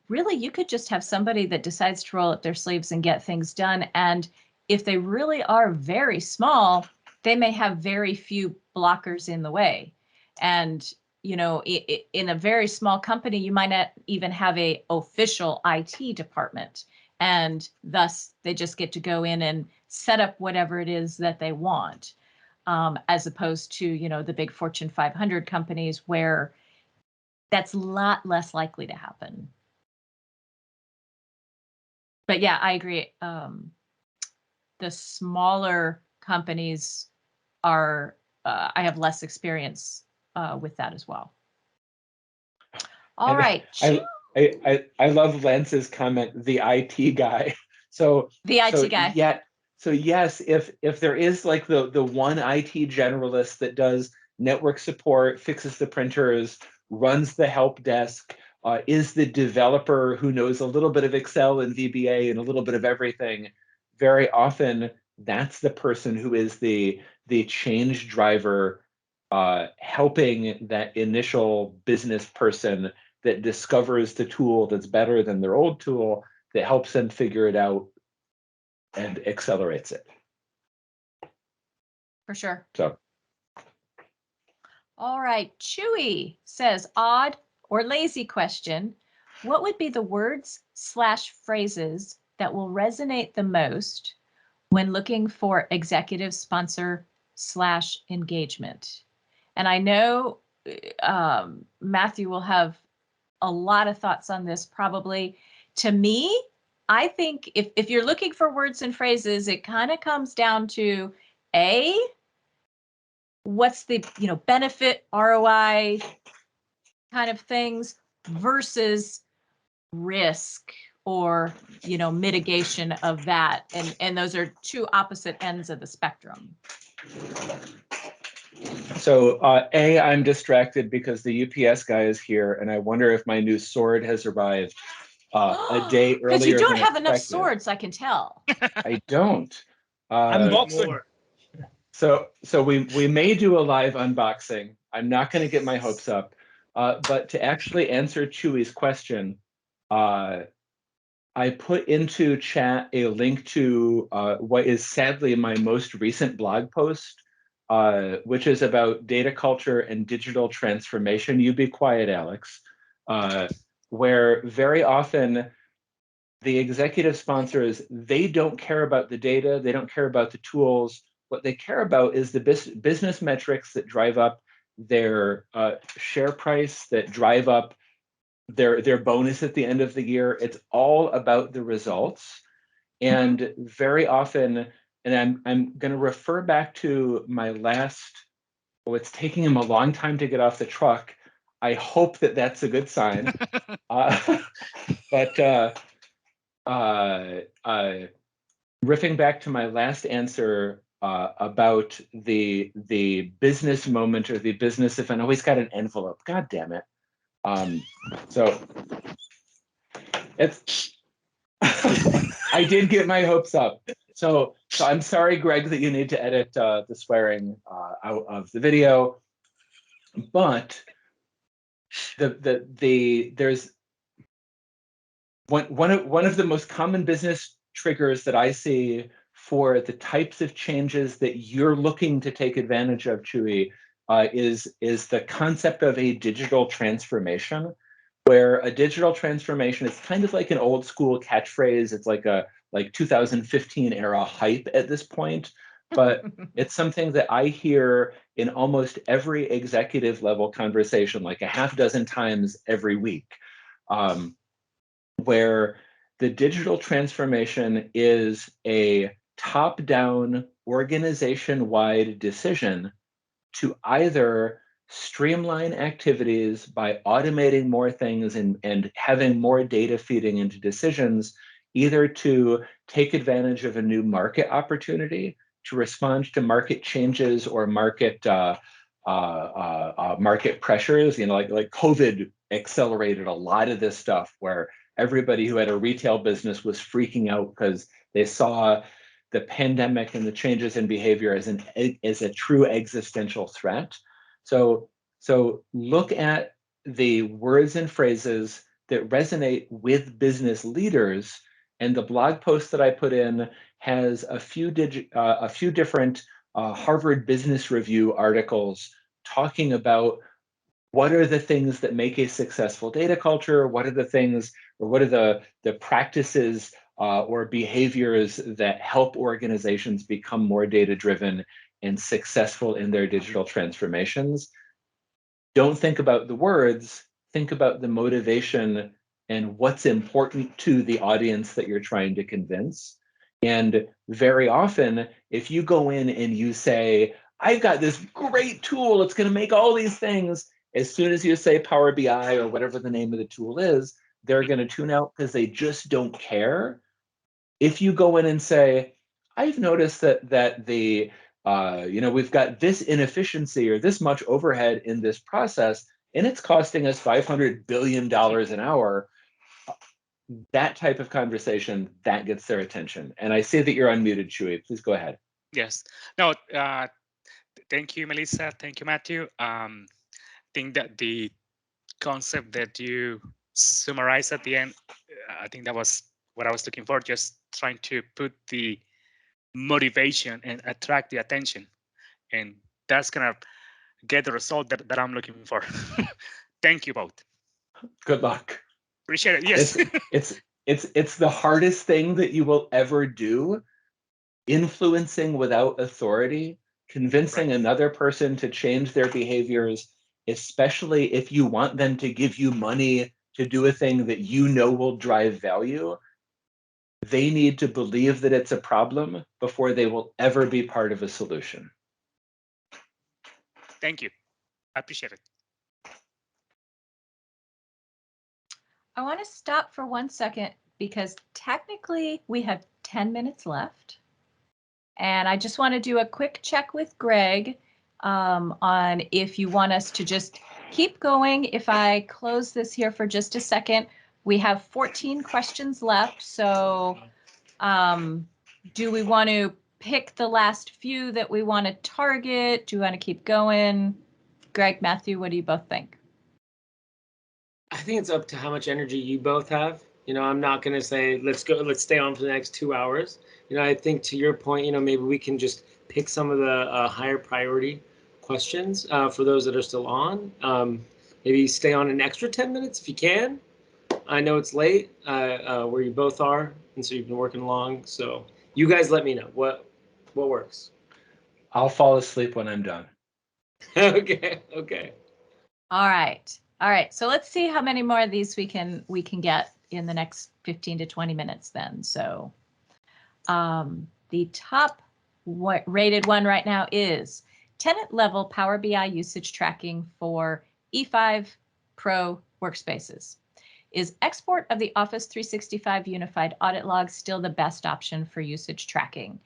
really you could just have somebody that decides to roll up their sleeves and get things done. And if they really are very small, they may have very few blockers in the way. And in a very small company, you might not even have a official IT department, and thus they just get to go in and set up whatever it is that they want, as opposed to the big Fortune 500 companies where that's a lot less likely to happen. But yeah, I agree. The smaller companies are, I have less experience with that as well. All right. I love Lance's comment, the IT guy. So the IT guy. Yeah. So yes, if there is like the one IT generalist that does network support, fixes the printers, runs the help desk, is the developer who knows a little bit of Excel and VBA and a little bit of everything, very often that's the person who is the change driver, helping that initial business person that discovers the tool that's better than their old tool, that helps them figure it out and accelerates it. For sure. So. All right. Chewy says, odd or lazy question. What would be the words/phrases that will resonate the most when looking for executive sponsor/engagement? And I know Matthew will have a lot of thoughts on this probably. To me, I think if you're looking for words and phrases, it kind of comes down to what's the benefit, ROI kind of things versus risk or mitigation of that, and those are two opposite ends of the spectrum. So I'm distracted because the UPS guy is here, and I wonder if my new sword has arrived a day earlier. Because you don't than have expected. enough swords, I can tell. I don't. Unboxing. So we may do a live unboxing. I'm not going to get my hopes up, but to actually answer Chewy's question, I put into chat a link to what is sadly my most recent blog post, which is about data culture and digital transformation. You be quiet, Alex. Where very often the executive sponsors, they don't care about the data, they don't care about the tools. What they care about is the business metrics that drive up their share price, that drive up their bonus at the end of the year. It's all about the results. And very often, and I'm going to refer back to my last, it's taking him a long time to get off the truck. I hope that that's a good sign. But riffing back to my last answer about the business moment or the business event, I always got an envelope. God damn it. So it's I did get my hopes up. So I'm sorry, Greg, that you need to edit the swearing out of the video, but there's one of the most common business triggers that I see for the types of changes that you're looking to take advantage of, Chewy, is the concept of a digital transformation, where a digital transformation is kind of like an old school catchphrase. It's like a 2015 era hype at this point, but it's something that I hear in almost every executive level conversation, like a half dozen times every week, where the digital transformation is a top-down organization-wide decision to either streamline activities by automating more things and having more data feeding into decisions, either to take advantage of a new market opportunity, to respond to market changes or market market pressures. Like COVID accelerated a lot of this stuff, where everybody who had a retail business was freaking out because they saw the pandemic and the changes in behavior as a true existential threat. So look at the words and phrases that resonate with business leaders. And the blog post that I put in has a few different Harvard Business Review articles talking about what are the things that make a successful data culture, what are the things, or what are the practices or behaviors that help organizations become more data-driven and successful in their digital transformations. Don't think about the words, think about the motivation and what's important to the audience that you're trying to convince. And very often, if you go in and you say, I've got this great tool, it's going to make all these things, as soon as you say Power BI or whatever the name of the tool is, they're going to tune out because they just don't care. If you go in and say, I've noticed that the we've got this inefficiency or this much overhead in this process, and it's costing us $500 billion an hour, that type of conversation, that gets their attention. And I see that you're unmuted, Shui. Please go ahead. Yes. No, thank you, Melissa. Thank you, Matthew. I think that the concept that you summarized at the end, I think that was what I was looking for, just trying to put the motivation and attract the attention. And that's going to get the result that I'm looking for. Thank you both. Good luck. Appreciate it. Yes. It's the hardest thing that you will ever do. Influencing without authority, convincing another person to change their behaviors, especially if you want them to give you money to do a thing that you know will drive value. They need to believe that it's a problem before they will ever be part of a solution. Thank you. I appreciate it. I want to stop for 1 second because technically we have 10 minutes left. And I just want to do a quick check with Greg on if you want us to just keep going. If I close this here for just a second, we have 14 questions left. So do we want to pick the last few that we want to target? Do you want to keep going? Greg, Matthew, what do you both think? I think it's up to how much energy you both have. I'm not going to say, let's stay on for the next 2 hours. I think to your point, maybe we can just pick some of the higher priority questions for those that are still on. Maybe stay on an extra 10 minutes if you can. I know it's late where you both are, and so you've been working long. So you guys let me know what works. I'll fall asleep when I'm done. Okay. All right. So let's see how many more of these we can get in the next 15 to 20 minutes then. So the top rated one right now is tenant level Power BI usage tracking for E5 Pro workspaces. Is export of the Office 365 Unified Audit Log still the best option for usage tracking?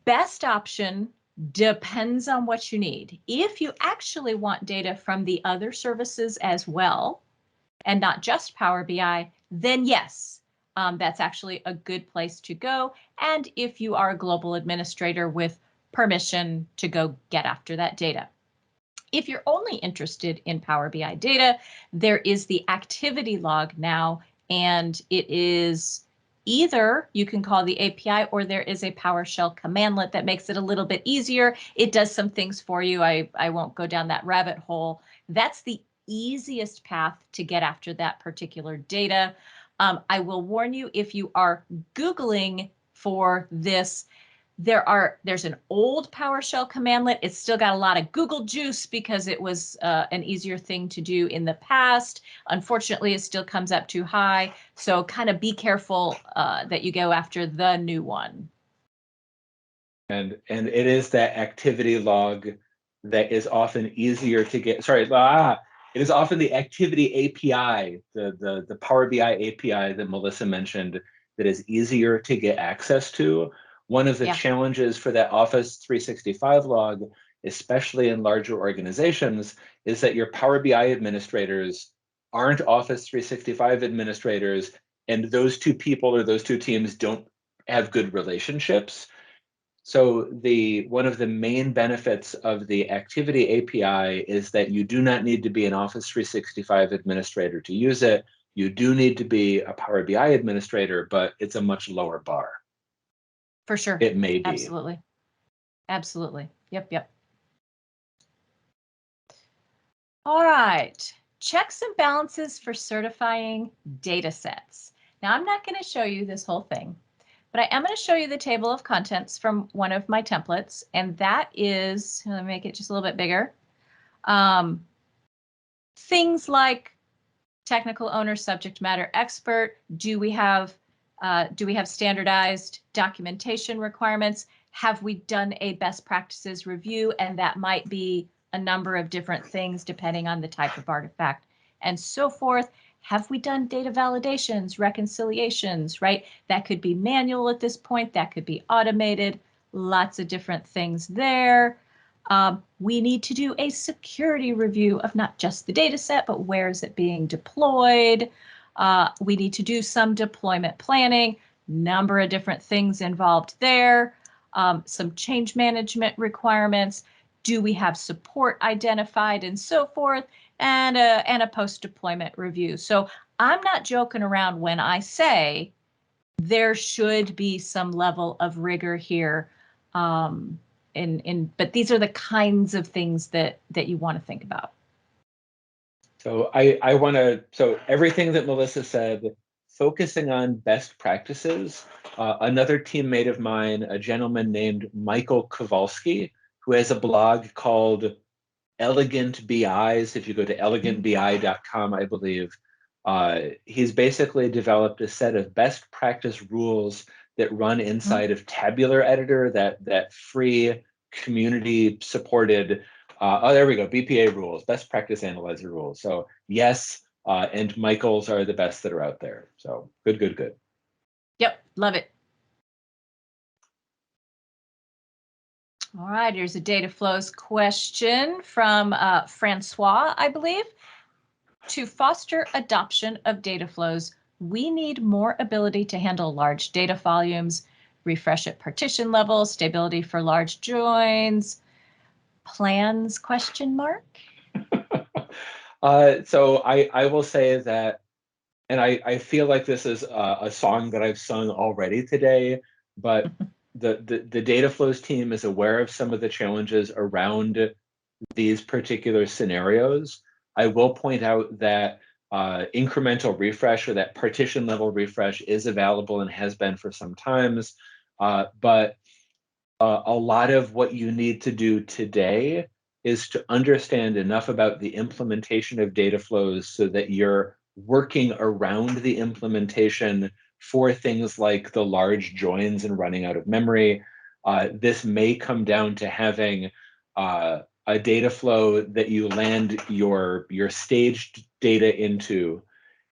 Best option depends on what you need. If you actually want data from the other services as well, and not just Power BI, then yes, that's actually a good place to go. And if you are a global administrator with permission to go get after that data. If you're only interested in Power BI data, there is the activity log now, and it is either you can call the API or there is a PowerShell commandlet that makes it a little bit easier. It does some things for you. I won't go down that rabbit hole. That's the easiest path to get after that particular data. I will warn you, if you are Googling for this, there's an old PowerShell commandlet. It's still got a lot of Google juice because it was an easier thing to do in the past. Unfortunately, it still comes up too high. So kind of be careful that you go after the new one. And it is that activity log that is often easier to get. It is often the activity API, the Power BI API that Melissa mentioned, that is easier to get access to. One of the challenges for that Office 365 log, especially in larger organizations, is that your Power BI administrators aren't Office 365 administrators, and those two people or those two teams don't have good relationships. So one of the main benefits of the Activity API is that you do not need to be an Office 365 administrator to use it. You do need to be a Power BI administrator, but it's a much lower bar. For sure. It may be. Absolutely. Absolutely. Yep. All right. Checks and balances for certifying data sets. Now, I'm not going to show you this whole thing, but I am going to show you the table of contents from one of my templates, and that is, let me make it just a little bit bigger. Things like technical owner, subject matter expert. Do we have standardized documentation requirements? Have we done a best practices review? And that might be a number of different things depending on the type of artifact and so forth. Have we done data validations, reconciliations, right? That could be manual at this point, that could be automated, lots of different things there. We need to do a security review of not just the data set, but where is it being deployed? We need to do some deployment planning, number of different things involved there, some change management requirements. Do we have support identified and so forth, and a post-deployment review. So I'm not joking around when I say there should be some level of rigor here. But these are the kinds of things that you want to think about. So so everything that Melissa said, focusing on best practices. Another teammate of mine, a gentleman named Michael Kowalski, who has a blog called Elegant BIs. If you go to elegantbi.com, I believe, he's basically developed a set of best practice rules that run inside of Tabular Editor, that free community supported. Oh, there we go. BPA rules, best practice analyzer rules. So yes, and Michael's are the best that are out there. So good. Yep, love it. All right, here's a data flows question from Francois, I believe. To foster adoption of data flows, we need more ability to handle large data volumes, refresh at partition level, stability for large joins, plans, question mark? So I will say that, and I feel like this is a song that I've sung already today, but the data flows team is aware of some of the challenges around these particular scenarios. I will point out that incremental refresh, or that partition level refresh, is available and has been for some times, but a lot of what you need to do today is to understand enough about the implementation of data flows so that you're working around the implementation for things like the large joins and running out of memory. This may come down to having a data flow that you land your staged data into,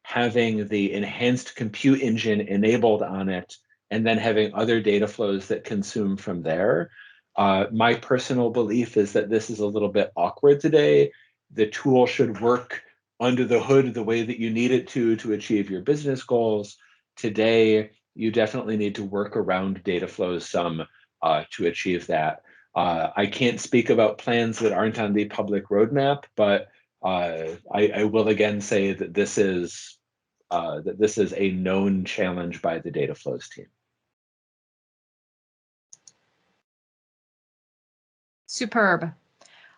having the enhanced compute engine enabled on it, and then having other data flows that consume from there. My personal belief is that this is a little bit awkward today. The tool should work under the hood the way that you need it to achieve your business goals. Today, you definitely need to work around data flows some to achieve that. I can't speak about plans that aren't on the public roadmap, but I will again say that this is a known challenge by the data flows team. Superb.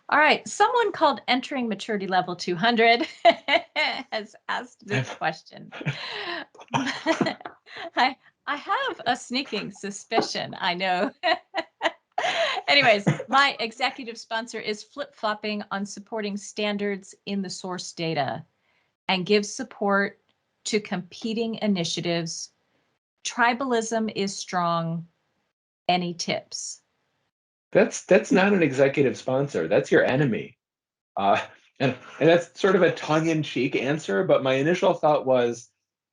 All right, someone called Entering Maturity Level 200 has asked this question. I have a sneaking suspicion, I know. Anyways, my executive sponsor is flip-flopping on supporting standards in the source data and gives support to competing initiatives. Tribalism is strong. Any tips? That's not an executive sponsor. That's your enemy. And that's sort of a tongue-in-cheek answer, but my initial thought was,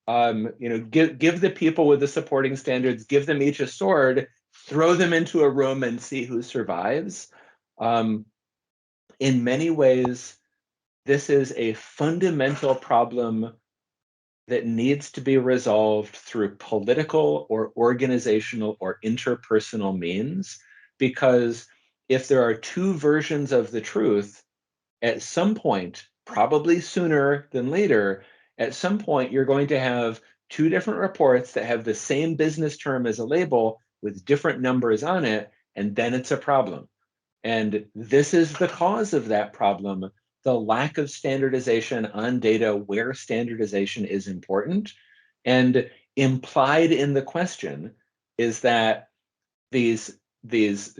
give the people with the supporting standards, give them each a sword, throw them into a room and see who survives. In many ways, this is a fundamental problem that needs to be resolved through political or organizational or interpersonal means, because if there are two versions of the truth, at some point, probably sooner than later, at some point you're going to have two different reports that have the same business term as a label with different numbers on it, and then it's a problem. And this is the cause of that problem: the lack of standardization on data where standardization is important. And implied in the question is that these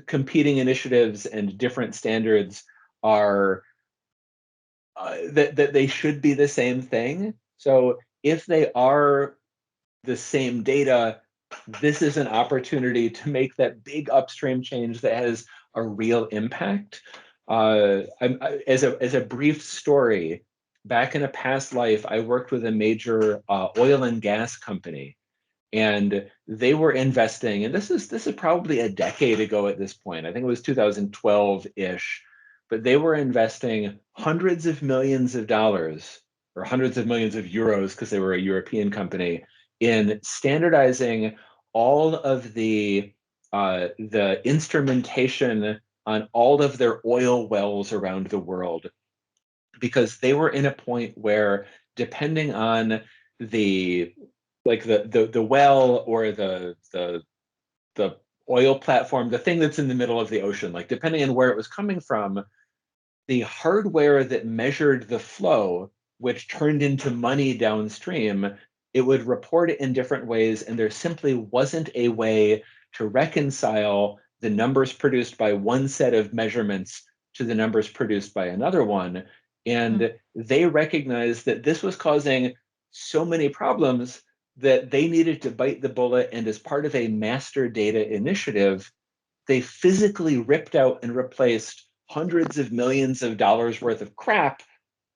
competing initiatives and different standards are that they should be the same thing. So if they are the same data, this is an opportunity to make that big upstream change that has a real impact. As a brief story, back in a past life, I worked with a major oil and gas company, and they were investing, and this is probably a decade ago at this point. I think it was 2012-ish, but they were investing hundreds of millions of dollars, or hundreds of millions of euros, because they were a European company, in standardizing all of the instrumentation on all of their oil wells around the world, because they were in a point where, depending on the well, or the oil platform, the thing that's in the middle of the ocean, like depending on where it was coming from, the hardware that measured the flow, which turned into money downstream, it would report it in different ways, and there simply wasn't a way to reconcile the numbers produced by one set of measurements to the numbers produced by another one. And they recognized that this was causing so many problems that they needed to bite the bullet, and as part of a master data initiative, they physically ripped out and replaced hundreds of millions of dollars worth of crap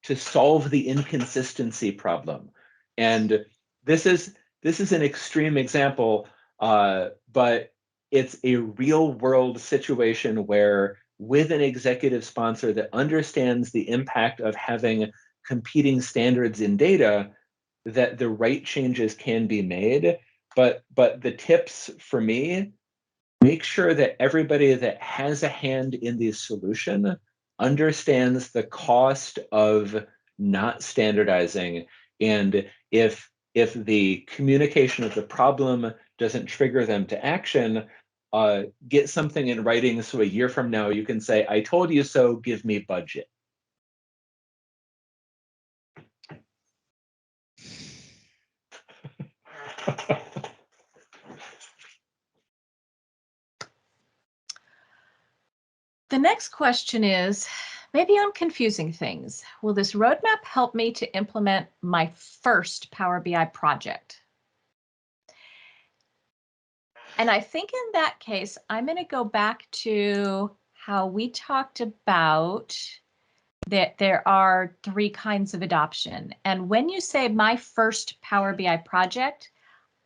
to solve the inconsistency problem. And this is an extreme example, but it's a real world situation where, with an executive sponsor that understands the impact of having competing standards in data, that the right changes can be made. But the tips for me: make sure that everybody that has a hand in the solution understands the cost of not standardizing. And if the communication of the problem doesn't trigger them to action, get something in writing so a year from now you can say, "I told you so, give me budget." The next question is, maybe I'm confusing things. Will this roadmap help me to implement my first Power BI project? And I think in that case, I'm going to go back to how we talked about that there are three kinds of adoption. And when you say my first Power BI project,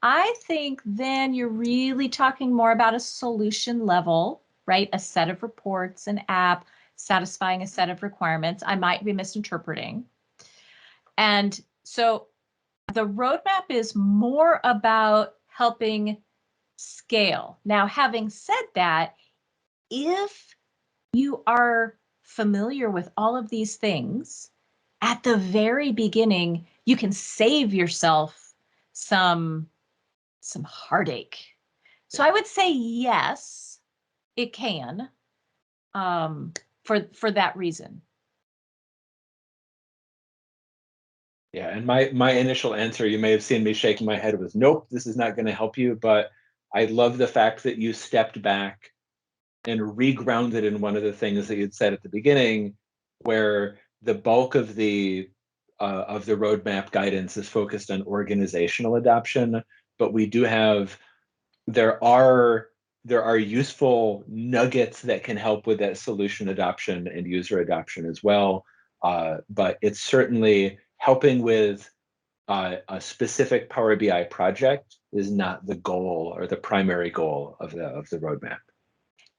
I think then you're really talking more about a solution level, right? A set of reports, an app satisfying a set of requirements. I might be misinterpreting. And so the roadmap is more about helping scale. Now, having said that, if you are familiar with all of these things at the very beginning, you can save yourself some heartache. So I would say yes, it can, for that reason. Yeah, and my initial answer, you may have seen me shaking my head, was nope, this is not going to help you. But I love the fact that you stepped back and regrounded in one of the things that you'd said at the beginning, where the bulk of the roadmap guidance is focused on organizational adoption. But we do have, there are useful nuggets that can help with that solution adoption and user adoption as well. But it's certainly helping with a specific Power BI project is not the goal or the primary goal of the roadmap.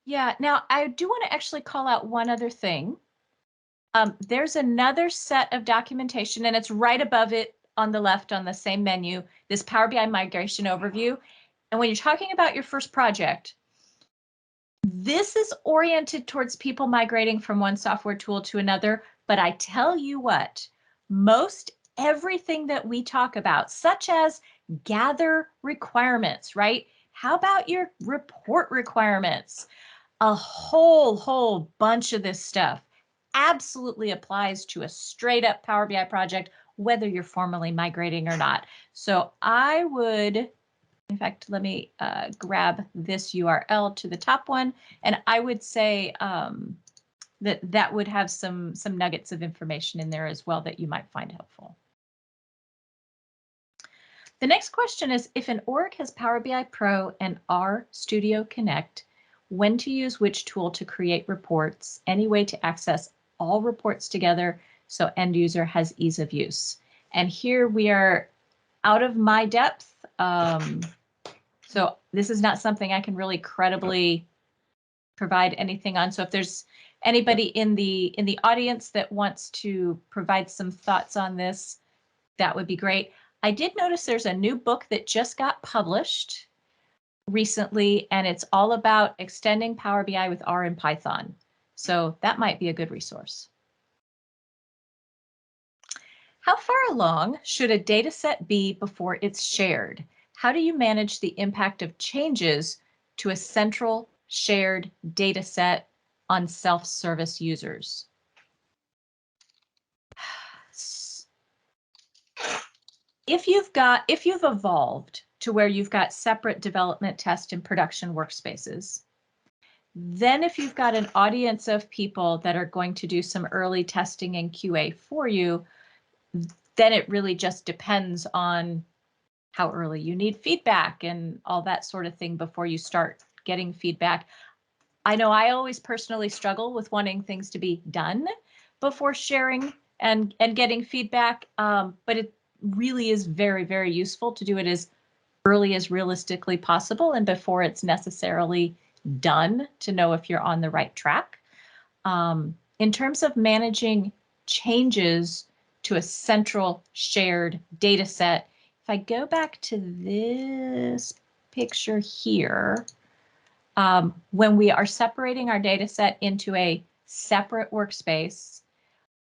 Yeah, now I do want to actually call out one other thing. There's another set of documentation, and it's right above it on the left on the same menu, this Power BI migration overview. And when you're talking about your first project, this is oriented towards people migrating from one software tool to another. But I tell you what, most everything that we talk about, such as gather requirements, right? How about your report requirements? A whole bunch of this stuff absolutely applies to a straight up Power BI project, whether you're formally migrating or not. So I would, in fact, let me grab this URL to the top one, and I would say that would have some nuggets of information in there as well that you might find helpful. The next question is, if an org has Power BI Pro and R Studio Connect, when to use which tool to create reports, any way to access all reports together so end user has ease of use. And here we are out of my depth. So this is not something I can really credibly provide anything on. So if there's anybody in the audience that wants to provide some thoughts on this, that would be great. I did notice there's a new book that just got published recently, and it's all about extending Power BI with R and Python. So that might be a good resource. How far along should a data set be before it's shared? How do you manage the impact of changes to a central shared data set on self-service users? If you've evolved to where you've got separate development, test, and production workspaces, then if you've got an audience of people that are going to do some early testing and QA for you, then it really just depends on how early you need feedback and all that sort of thing before you start getting feedback. I know I always personally struggle with wanting things to be done before sharing and getting feedback, but it really is very, very useful to do it as early as realistically possible and before it's necessarily done to know if you're on the right track. In terms of managing changes to a central shared data set, if I go back to this picture here, when we are separating our data set into a separate workspace,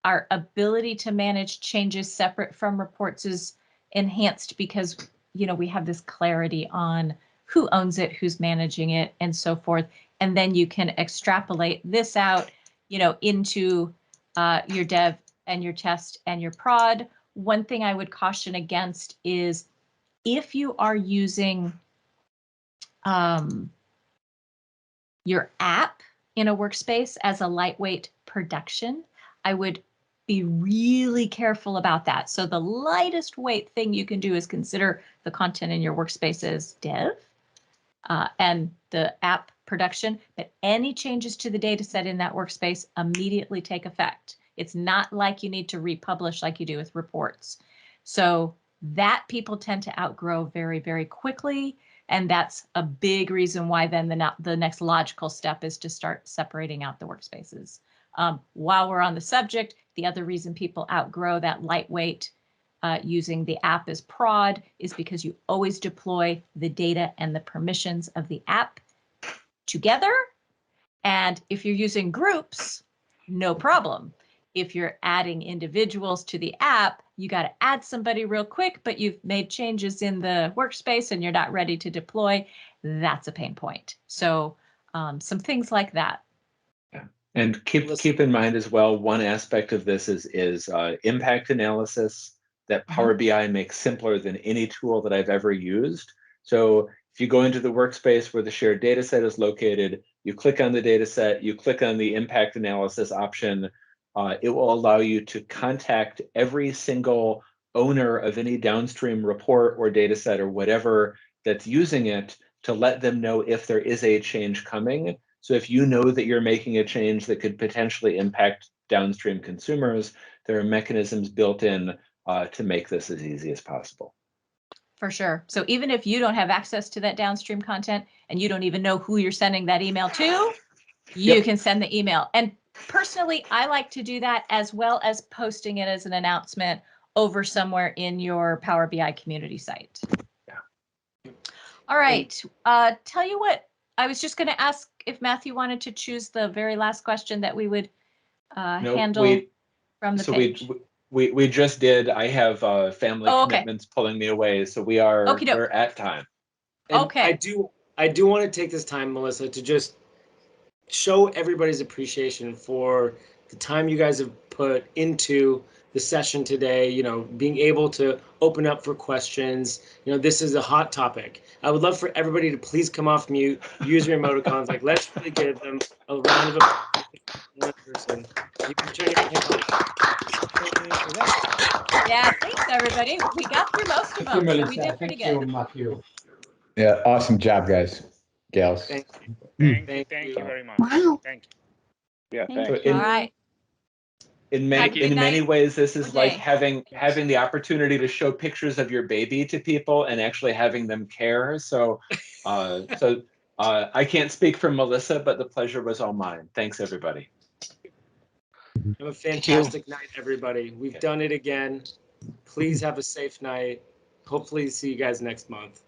our ability to manage changes separate from reports is enhanced because, you know, we have this clarity on who owns it, who's managing it, and so forth. And then you can extrapolate this out, you know, into your dev and your test and your prod. One thing I would caution against is if you are using your app in a workspace as a lightweight production, I would be really careful about that. So the lightest weight thing you can do is consider the content in your workspace as dev and the app production, but any changes to the data set in that workspace immediately take effect. It's not like you need to republish like you do with reports. So that people tend to outgrow very, very quickly. And that's a big reason why then the next logical step is to start separating out the workspaces. While we're on the subject, the other reason people outgrow that lightweight using the app as prod is because you always deploy the data and the permissions of the app together. And if you're using groups, no problem. If you're adding individuals to the app, you got to add somebody real quick, but you've made changes in the workspace and you're not ready to deploy. That's a pain point. So some things like that. Yeah. And keep in mind as well, one aspect of this is impact analysis that Power BI makes simpler than any tool that I've ever used. So if you go into the workspace where the shared data set is located, you click on the data set, you click on the impact analysis option, it will allow you to contact every single owner of any downstream report or data set or whatever that's using it to let them know if there is a change coming. So if you know that you're making a change that could potentially impact downstream consumers, there are mechanisms built in to make this as easy as possible. For sure. So even if you don't have access to that downstream content and you don't even know who you're sending that email to, you can send the email. And personally, I like to do that as well as posting it as an announcement over somewhere in your Power BI community site. Yeah. All right. Tell you what, I was just going to ask if Matthew wanted to choose the very last question that we would handle from the page. We just did. I have family commitments pulling me away, so we're at time. And I do want to take this time, Melissa, to just show everybody's appreciation for the time you guys have put into the session today, you know, being able to open up for questions. You know, this is a hot topic. I would love for everybody to please come off mute, use your emoticons. Like, let's really give them a round of applause. One person. You can turn your camera on. Yeah, thanks everybody. We got through most of them, so we did pretty good. Matthew. Yeah, awesome job, guys, gals. Thank you very much. Wow. Thank you. Yeah, thank you. All right. In many ways, this is like having the opportunity to show pictures of your baby to people and actually having them care. So, I can't speak for Melissa, but the pleasure was all mine. Thanks, everybody. Have a fantastic night, everybody. We've done it again. Please have a safe night. Hopefully see you guys next month.